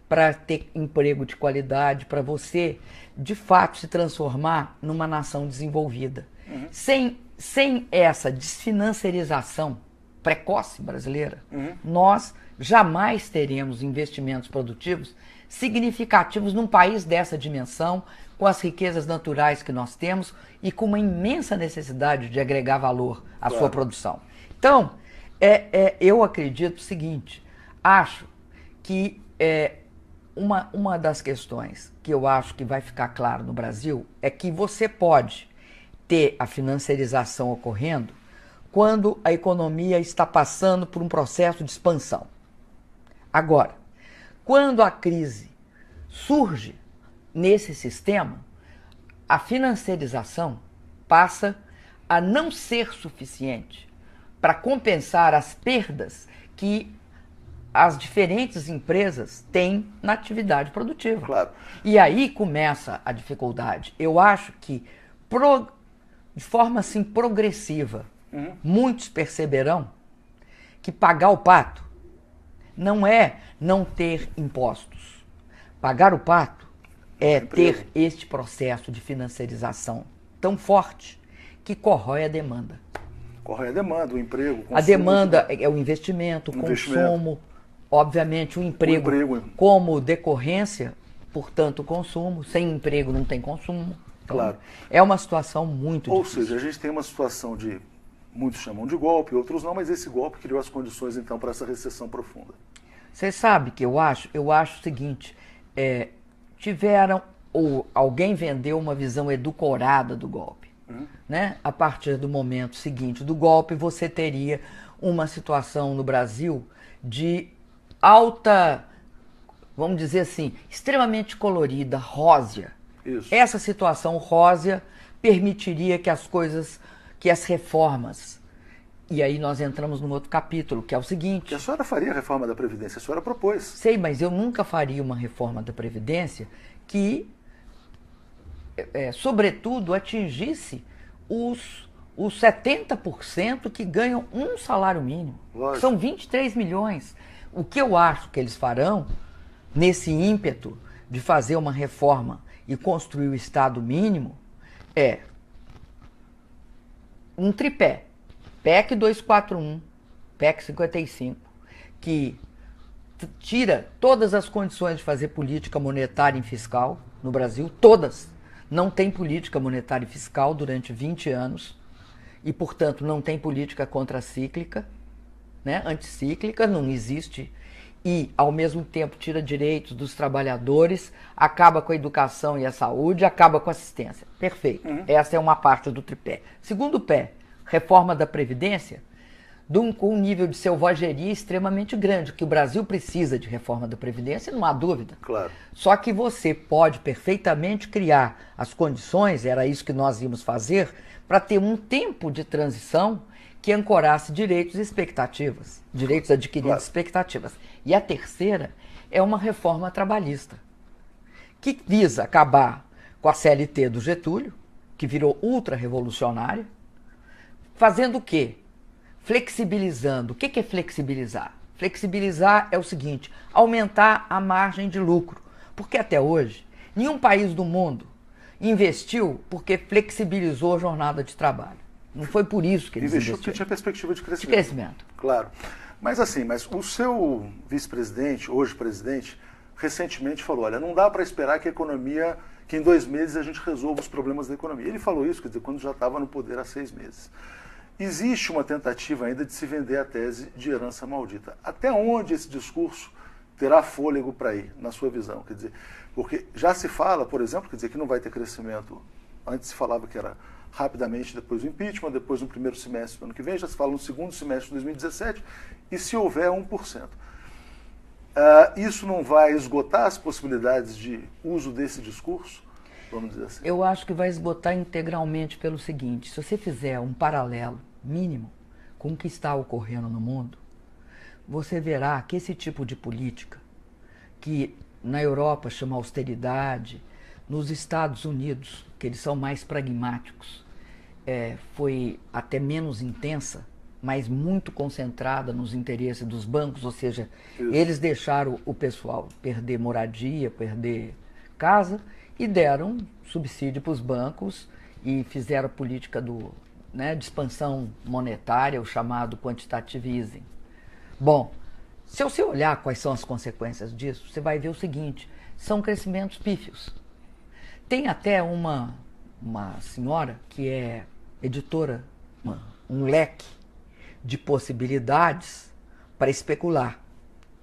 para ter emprego de qualidade, para você, de fato, se transformar numa nação desenvolvida. Sem essa desfinanciarização precoce brasileira, nós jamais teremos investimentos produtivos significativos num país dessa dimensão, com as riquezas naturais que nós temos e com uma imensa necessidade de agregar valor à sua produção. Então, eu acredito o seguinte: acho que uma das questões que eu acho que vai ficar claro no Brasil é que você pode ter a financiarização ocorrendo quando a economia está passando por um processo de expansão. Agora, quando a crise surge nesse sistema, a financiarização passa a não ser suficiente para compensar as perdas que as diferentes empresas têm na atividade produtiva. Claro. E aí começa a dificuldade. Eu acho que, de forma assim progressiva, muitos perceberão que pagar o pato não é não ter impostos. Pagar o pato é ter este processo de financiarização tão forte que corrói a demanda. Corrói a demanda, o emprego, o consumo. A demanda é o investimento, o consumo, obviamente o emprego como decorrência, portanto o consumo. Sem emprego não tem consumo. Então, claro. É uma situação muito difícil. Ou seja, a gente tem uma situação de muitos chamam de golpe, outros não, mas esse golpe criou as condições, então, para essa recessão profunda. Você sabe que eu acho o seguinte, tiveram, ou alguém vendeu uma visão edulcorada do golpe. Né? A partir do momento seguinte do golpe, você teria uma situação no Brasil de alta, vamos dizer assim, extremamente colorida, rósea. Isso. Essa situação rósea permitiria que as coisas, que as reformas, e aí nós entramos num outro capítulo, que é o seguinte... Que a senhora faria a reforma da Previdência, a senhora propôs. Sei, mas eu nunca faria uma reforma da Previdência que, sobretudo, atingisse os 70% que ganham um salário mínimo. Lógico. São 23 milhões. O que eu acho que eles farão, nesse ímpeto de fazer uma reforma e construir o Estado mínimo, é um tripé. PEC 241, PEC 55, que tira todas as condições de fazer política monetária e fiscal no Brasil, todas. Não tem política monetária e fiscal durante 20 anos e, portanto, não tem política contracíclica, né? Anticíclica, não existe. E, ao mesmo tempo, tira direitos dos trabalhadores, acaba com a educação e a saúde, acaba com a assistência. Perfeito. Essa é uma parte do tripé. Segundo pé, reforma da Previdência, com um nível de selvageria extremamente grande, que o Brasil precisa de reforma da Previdência, não há dúvida. Claro. Só que você pode perfeitamente criar as condições, era isso que nós íamos fazer, para ter um tempo de transição que ancorasse direitos e expectativas, direitos adquiridos e expectativas. E a terceira é uma reforma trabalhista, que visa acabar com a CLT do Getúlio, que virou ultra-revolucionária, fazendo o quê? Flexibilizando. O que é flexibilizar? Flexibilizar é o seguinte, aumentar a margem de lucro. Porque até hoje, nenhum país do mundo investiu porque flexibilizou a jornada de trabalho. Não foi por isso que eles investiram. Porque tinha perspectiva de crescimento. De crescimento. Claro. Mas assim, o seu vice-presidente, hoje presidente, recentemente falou, olha, não dá para esperar que a economia, que em 2 meses a gente resolva os problemas da economia. Ele falou isso, quer dizer, quando já estava no poder há 6 meses. Existe uma tentativa ainda de se vender a tese de herança maldita. Até onde esse discurso terá fôlego para ir, na sua visão? Quer dizer, porque já se fala, por exemplo, quer dizer, que não vai ter crescimento. Antes se falava que era rapidamente depois do impeachment, depois no primeiro semestre do ano que vem, já se fala no segundo semestre de 2017, e se houver 1%. Isso não vai esgotar as possibilidades de uso desse discurso? Vamos dizer assim. Eu acho que vai esgotar integralmente pelo seguinte, se você fizer um paralelo mínimo com o que está ocorrendo no mundo, você verá que esse tipo de política, que na Europa chama austeridade, nos Estados Unidos, que eles são mais pragmáticos, foi até menos intensa, mas muito concentrada nos interesses dos bancos, ou seja, eles deixaram o pessoal perder moradia, perder casa, e deram subsídio para os bancos e fizeram a política de expansão monetária, o chamado quantitative easing. Bom, se você olhar quais são as consequências disso, você vai ver o seguinte, são crescimentos pífios. Tem até uma senhora que é editora, um leque de possibilidades para especular.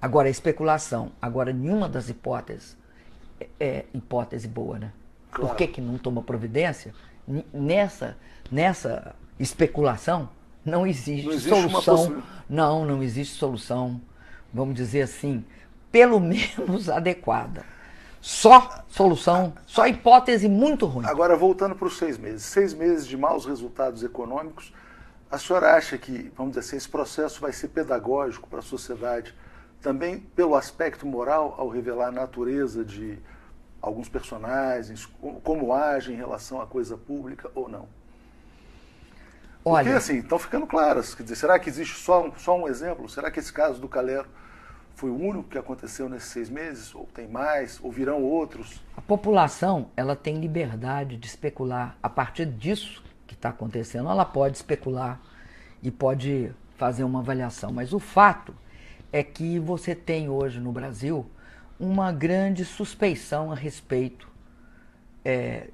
Agora, a especulação, nenhuma das hipóteses é hipótese boa, né? Claro. Por que não toma providência? Nessa especulação não existe solução. Não existe solução, vamos dizer assim, pelo menos adequada. Só solução, só hipótese muito ruim. Agora, voltando para os 6 meses. 6 meses de maus resultados econômicos. A senhora acha que, vamos dizer assim, esse processo vai ser pedagógico para a sociedade, também pelo aspecto moral, ao revelar a natureza de alguns personagens, como agem em relação à coisa pública ou não? Porque, assim, estão ficando claras. Quer dizer, será que existe só um exemplo? Será que esse caso do Calero foi o único que aconteceu nesses 6 meses? Ou tem mais? Ou virão outros? A população, ela tem liberdade de especular. A partir disso que está acontecendo, ela pode especular e pode fazer uma avaliação. Mas o fato é que você tem hoje no Brasil uma grande suspeição a respeito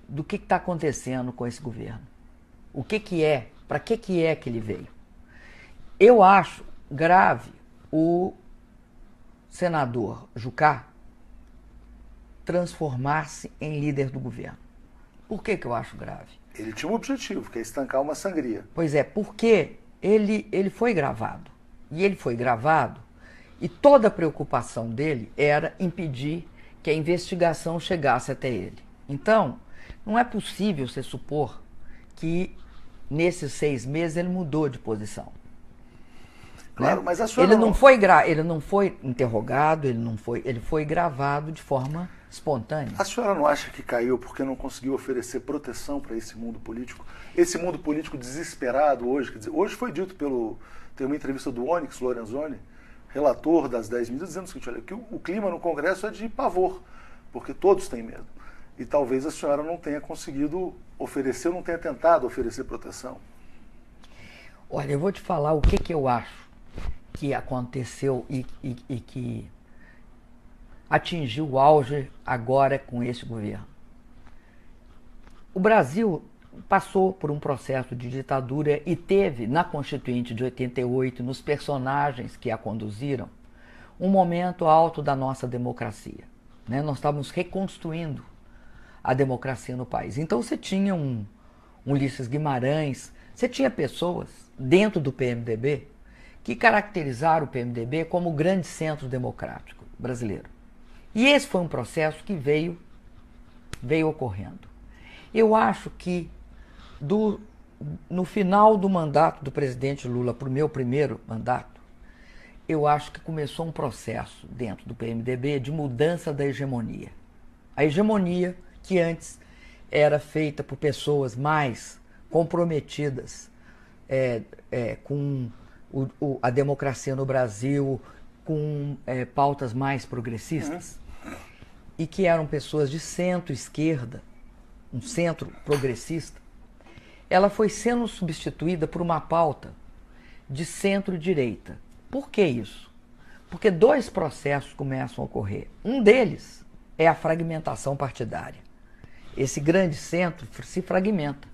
do que está acontecendo com esse governo. O que é Para que é que ele veio? Eu acho grave o senador Jucá transformar-se em líder do governo. Por que eu acho grave? Ele tinha um objetivo, que é estancar uma sangria. Pois é, porque ele foi gravado. E ele foi gravado e toda a preocupação dele era impedir que a investigação chegasse até ele. Então, não é possível se supor que nesses 6 meses ele mudou de posição. Claro, né? mas a senhora ele não foi interrogado, ele foi gravado de forma espontânea. A senhora não acha que caiu porque não conseguiu oferecer proteção para esse mundo político? Esse mundo político desesperado hoje, quer dizer, hoje foi dito tem uma entrevista do Onyx Lorenzoni, relator das 10 medidas, dizendo o seguinte, olha, que o clima no Congresso é de pavor, porque todos têm medo. E talvez a senhora não tenha conseguido oferecer, não tenha tentado oferecer proteção. Olha, eu vou te falar o que eu acho que aconteceu e que atingiu o auge agora com esse governo. O Brasil passou por um processo de ditadura e teve, na Constituinte de 88, nos personagens que a conduziram, um momento alto da nossa democracia. Né? Nós estávamos reconstruindo a democracia no país. Então você tinha um Ulisses Guimarães, você tinha pessoas dentro do PMDB que caracterizaram o PMDB como o grande centro democrático brasileiro. E esse foi um processo que veio ocorrendo. Eu acho que no final do mandato do presidente Lula, para o meu primeiro mandato, eu acho que começou um processo dentro do PMDB de mudança da hegemonia. A hegemonia que antes era feita por pessoas mais comprometidas com a democracia no Brasil, com pautas mais progressistas, e que eram pessoas de centro-esquerda, um centro progressista, ela foi sendo substituída por uma pauta de centro-direita. Por que isso? Porque 2 processos começam a ocorrer. Um deles é a fragmentação partidária. Esse grande centro se fragmenta.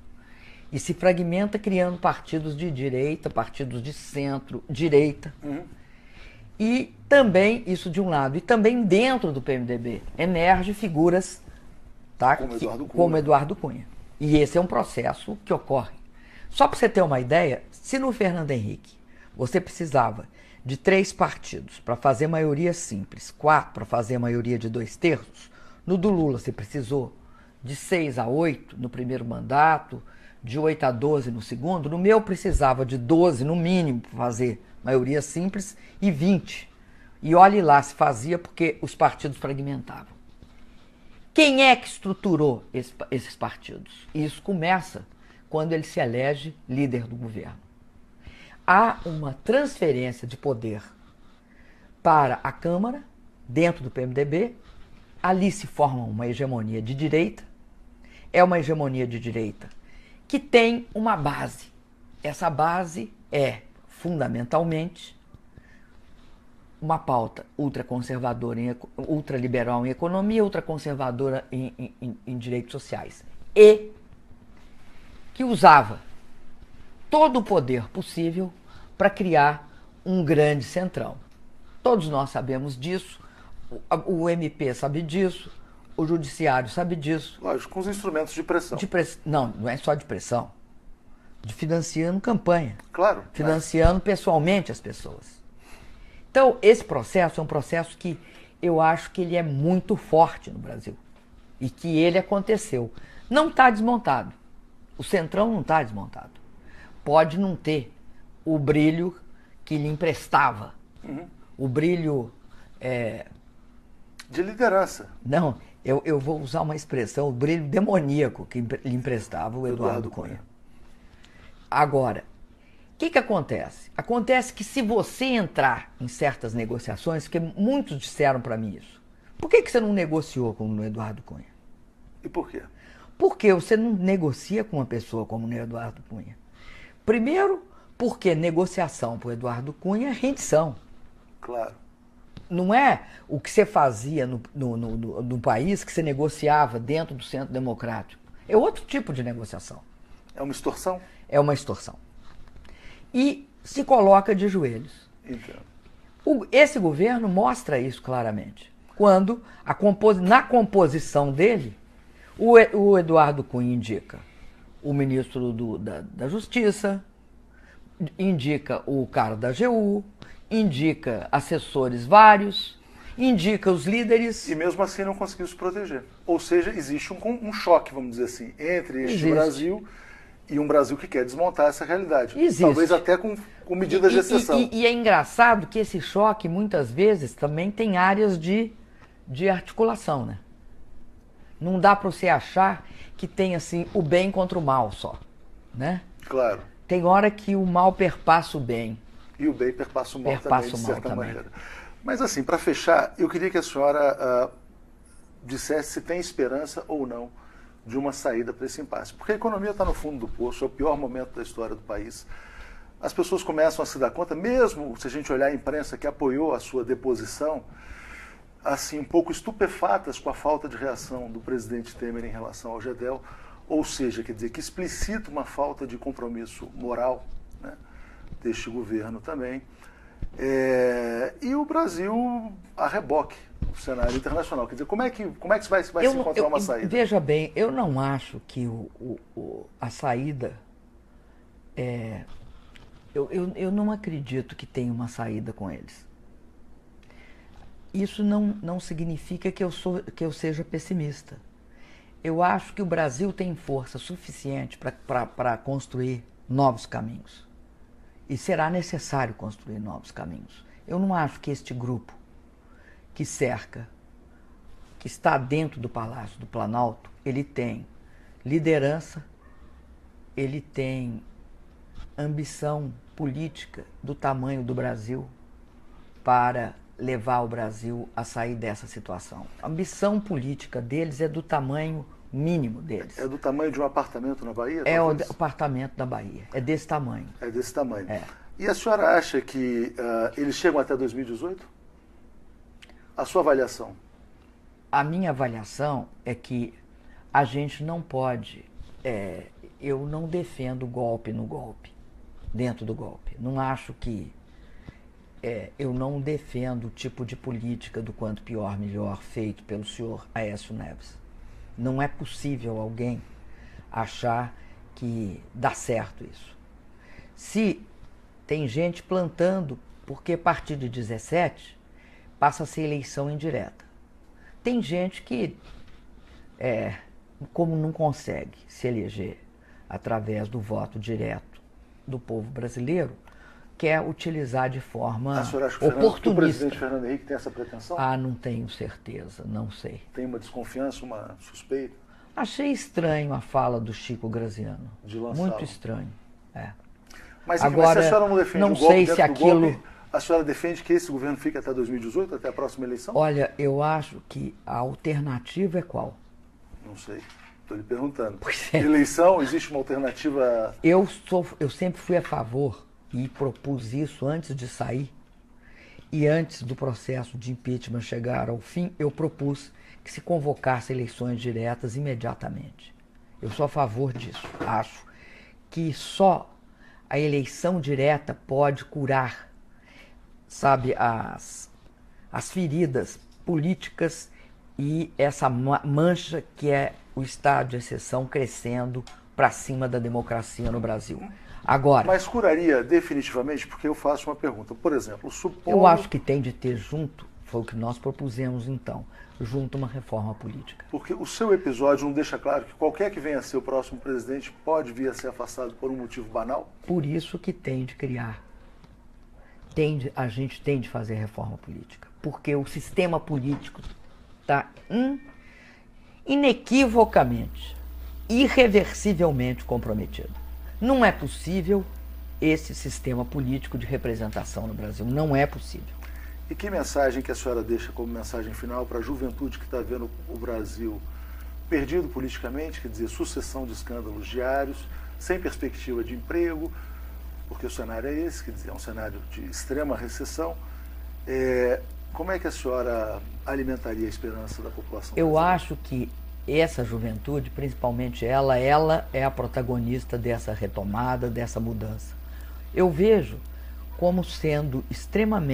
E se fragmenta criando partidos de direita, partidos de centro-direita. E também, isso de um lado, e também dentro do PMDB, emergem figuras como Eduardo Cunha. E esse é um processo que ocorre. Só para você ter uma ideia, se no Fernando Henrique você precisava de 3 partidos para fazer maioria simples, 4 para fazer maioria de 2/3, no do Lula você precisou de 6 a 8 no primeiro mandato, de 8 a 12 no segundo, no meu precisava de 12 no mínimo para fazer maioria simples e 20. E olhe lá se fazia porque os partidos fragmentavam. Quem é que estruturou esses partidos? Isso começa quando ele se elege líder do governo. Há uma transferência de poder para a Câmara, dentro do PMDB, ali se forma uma hegemonia de direita, é uma hegemonia de direita que tem uma base. Essa base é, fundamentalmente, uma pauta ultraconservadora, ultraliberal em economia, ultraconservadora em direitos sociais. E que usava todo o poder possível para criar um grande centrão. Todos nós sabemos disso, o MP sabe disso, o judiciário sabe disso. Lógico, com os instrumentos de pressão. Não é só de pressão. De financiando campanha. Claro. Financiando pessoalmente as pessoas. Então, esse processo é um processo que eu acho que ele é muito forte no Brasil. E que ele aconteceu. Não está desmontado. O Centrão não está desmontado. Pode não ter o brilho que lhe emprestava. O brilho... de liderança. Não, eu vou usar uma expressão, o brilho demoníaco que lhe emprestava o Eduardo Cunha. Agora, o que acontece? Acontece que se você entrar em certas negociações, porque muitos disseram para mim isso, por que você não negociou com o Eduardo Cunha? E por quê? Porque você não negocia com uma pessoa como o Eduardo Cunha. Primeiro, porque negociação para o Eduardo Cunha é rendição. Claro. Não é o que você fazia no país, que você negociava dentro do centro democrático. É outro tipo de negociação. É uma extorsão? É uma extorsão. e se coloca de joelhos. Entendo. Esse governo mostra isso claramente. Quando, na composição dele, o Eduardo Cunha indica o ministro da Justiça, indica o cara da AGU, indica assessores vários, indica os líderes. E mesmo assim não conseguiu se proteger. Ou seja, existe um choque, vamos dizer assim, entre este Existe. Brasil e um Brasil que quer desmontar essa realidade. Existe. Talvez até com medidas de exceção. E é engraçado que esse choque, muitas vezes, também tem áreas de articulação, né? Não dá para você achar que tem assim o bem contra o mal só, né? Claro. Tem hora que o mal perpassa o bem. E o bem perpassa o mal Perpassa também, de o mal certa também. maneira. Mas assim, para fechar, eu queria que a senhora dissesse se tem esperança ou não de uma saída para esse impasse. Porque a economia está no fundo do poço, é o pior momento da história do país. As pessoas começam a se dar conta, mesmo se a gente olhar a imprensa que apoiou a sua deposição, assim, um pouco estupefatas com a falta de reação do presidente Temer em relação ao GEDEL, ou seja, quer dizer, que explicita uma falta de compromisso moral, né, deste governo também. E o Brasil a reboque no cenário internacional. Quer dizer, como é que vai se encontrar uma saída? Veja bem, eu não acho que a saída eu não acredito que tenha uma saída com eles. Isso não significa que eu seja pessimista. Eu acho que o Brasil tem força suficiente para construir novos caminhos. E será necessário construir novos caminhos. Eu não acho que este grupo que cerca, que está dentro do Palácio do Planalto, ele tem liderança, ele tem ambição política do tamanho do Brasil para levar o Brasil a sair dessa situação. A ambição política deles é do tamanho mínimo deles. É do tamanho de um apartamento na Bahia? É o talvez? apartamento da Bahia. É desse tamanho. É desse tamanho. É. E a senhora acha que eles chegam até 2018? A sua avaliação? A minha avaliação é que a gente não pode... eu não defendo golpe no golpe, dentro do golpe. Não acho que... eu não defendo o tipo de política do quanto pior, melhor, feito pelo senhor Aécio Neves. Não é possível alguém achar que dá certo isso. Se tem gente plantando, porque a partir de 17 passa a ser eleição indireta. Tem gente que, como não consegue se eleger através do voto direto do povo brasileiro, quer utilizar de forma A senhora acha que oportunista. o presidente Fernando Henrique tem essa pretensão? Não tenho certeza, não sei. Tem uma desconfiança, uma suspeita? Achei estranho a fala do Chico Graziano. De lançá-lo. Muito estranho. Mas Agora, se a senhora não defende não o golpe sei dentro se do aquilo... golpe, a senhora defende que esse governo fique até 2018, até a próxima eleição? Olha, eu acho que a alternativa é qual? Não sei. Estou lhe perguntando. Pois é. Eleição, existe uma alternativa? Eu sempre fui a favor e propus isso antes de sair e antes do processo de impeachment chegar ao fim, eu propus que se convocasse eleições diretas imediatamente. Eu sou a favor disso. Acho que só a eleição direta pode curar, sabe, as feridas políticas e essa mancha que é o estado de exceção crescendo para cima da democracia no Brasil. Agora, Mas curaria definitivamente? Porque eu faço uma pergunta. Por exemplo, supondo... eu acho que tem de ter junto, foi o que nós propusemos então, junto uma reforma política. Porque o seu episódio não deixa claro que qualquer que venha a ser o próximo presidente pode vir a ser afastado por um motivo banal? Por isso que tem de criar, a gente tem de fazer reforma política. Porque o sistema político está inequivocamente, irreversivelmente comprometido. Não é possível esse sistema político de representação no Brasil. Não é possível. E que mensagem que a senhora deixa como mensagem final para a juventude que está vendo o Brasil perdido politicamente, quer dizer, sucessão de escândalos diários, sem perspectiva de emprego, porque o cenário é esse, quer dizer, é um cenário de extrema recessão. Como é que a senhora alimentaria a esperança da população Eu brasileira? acho que essa juventude, principalmente ela é a protagonista dessa retomada, dessa mudança. eu vejo como sendo extremamente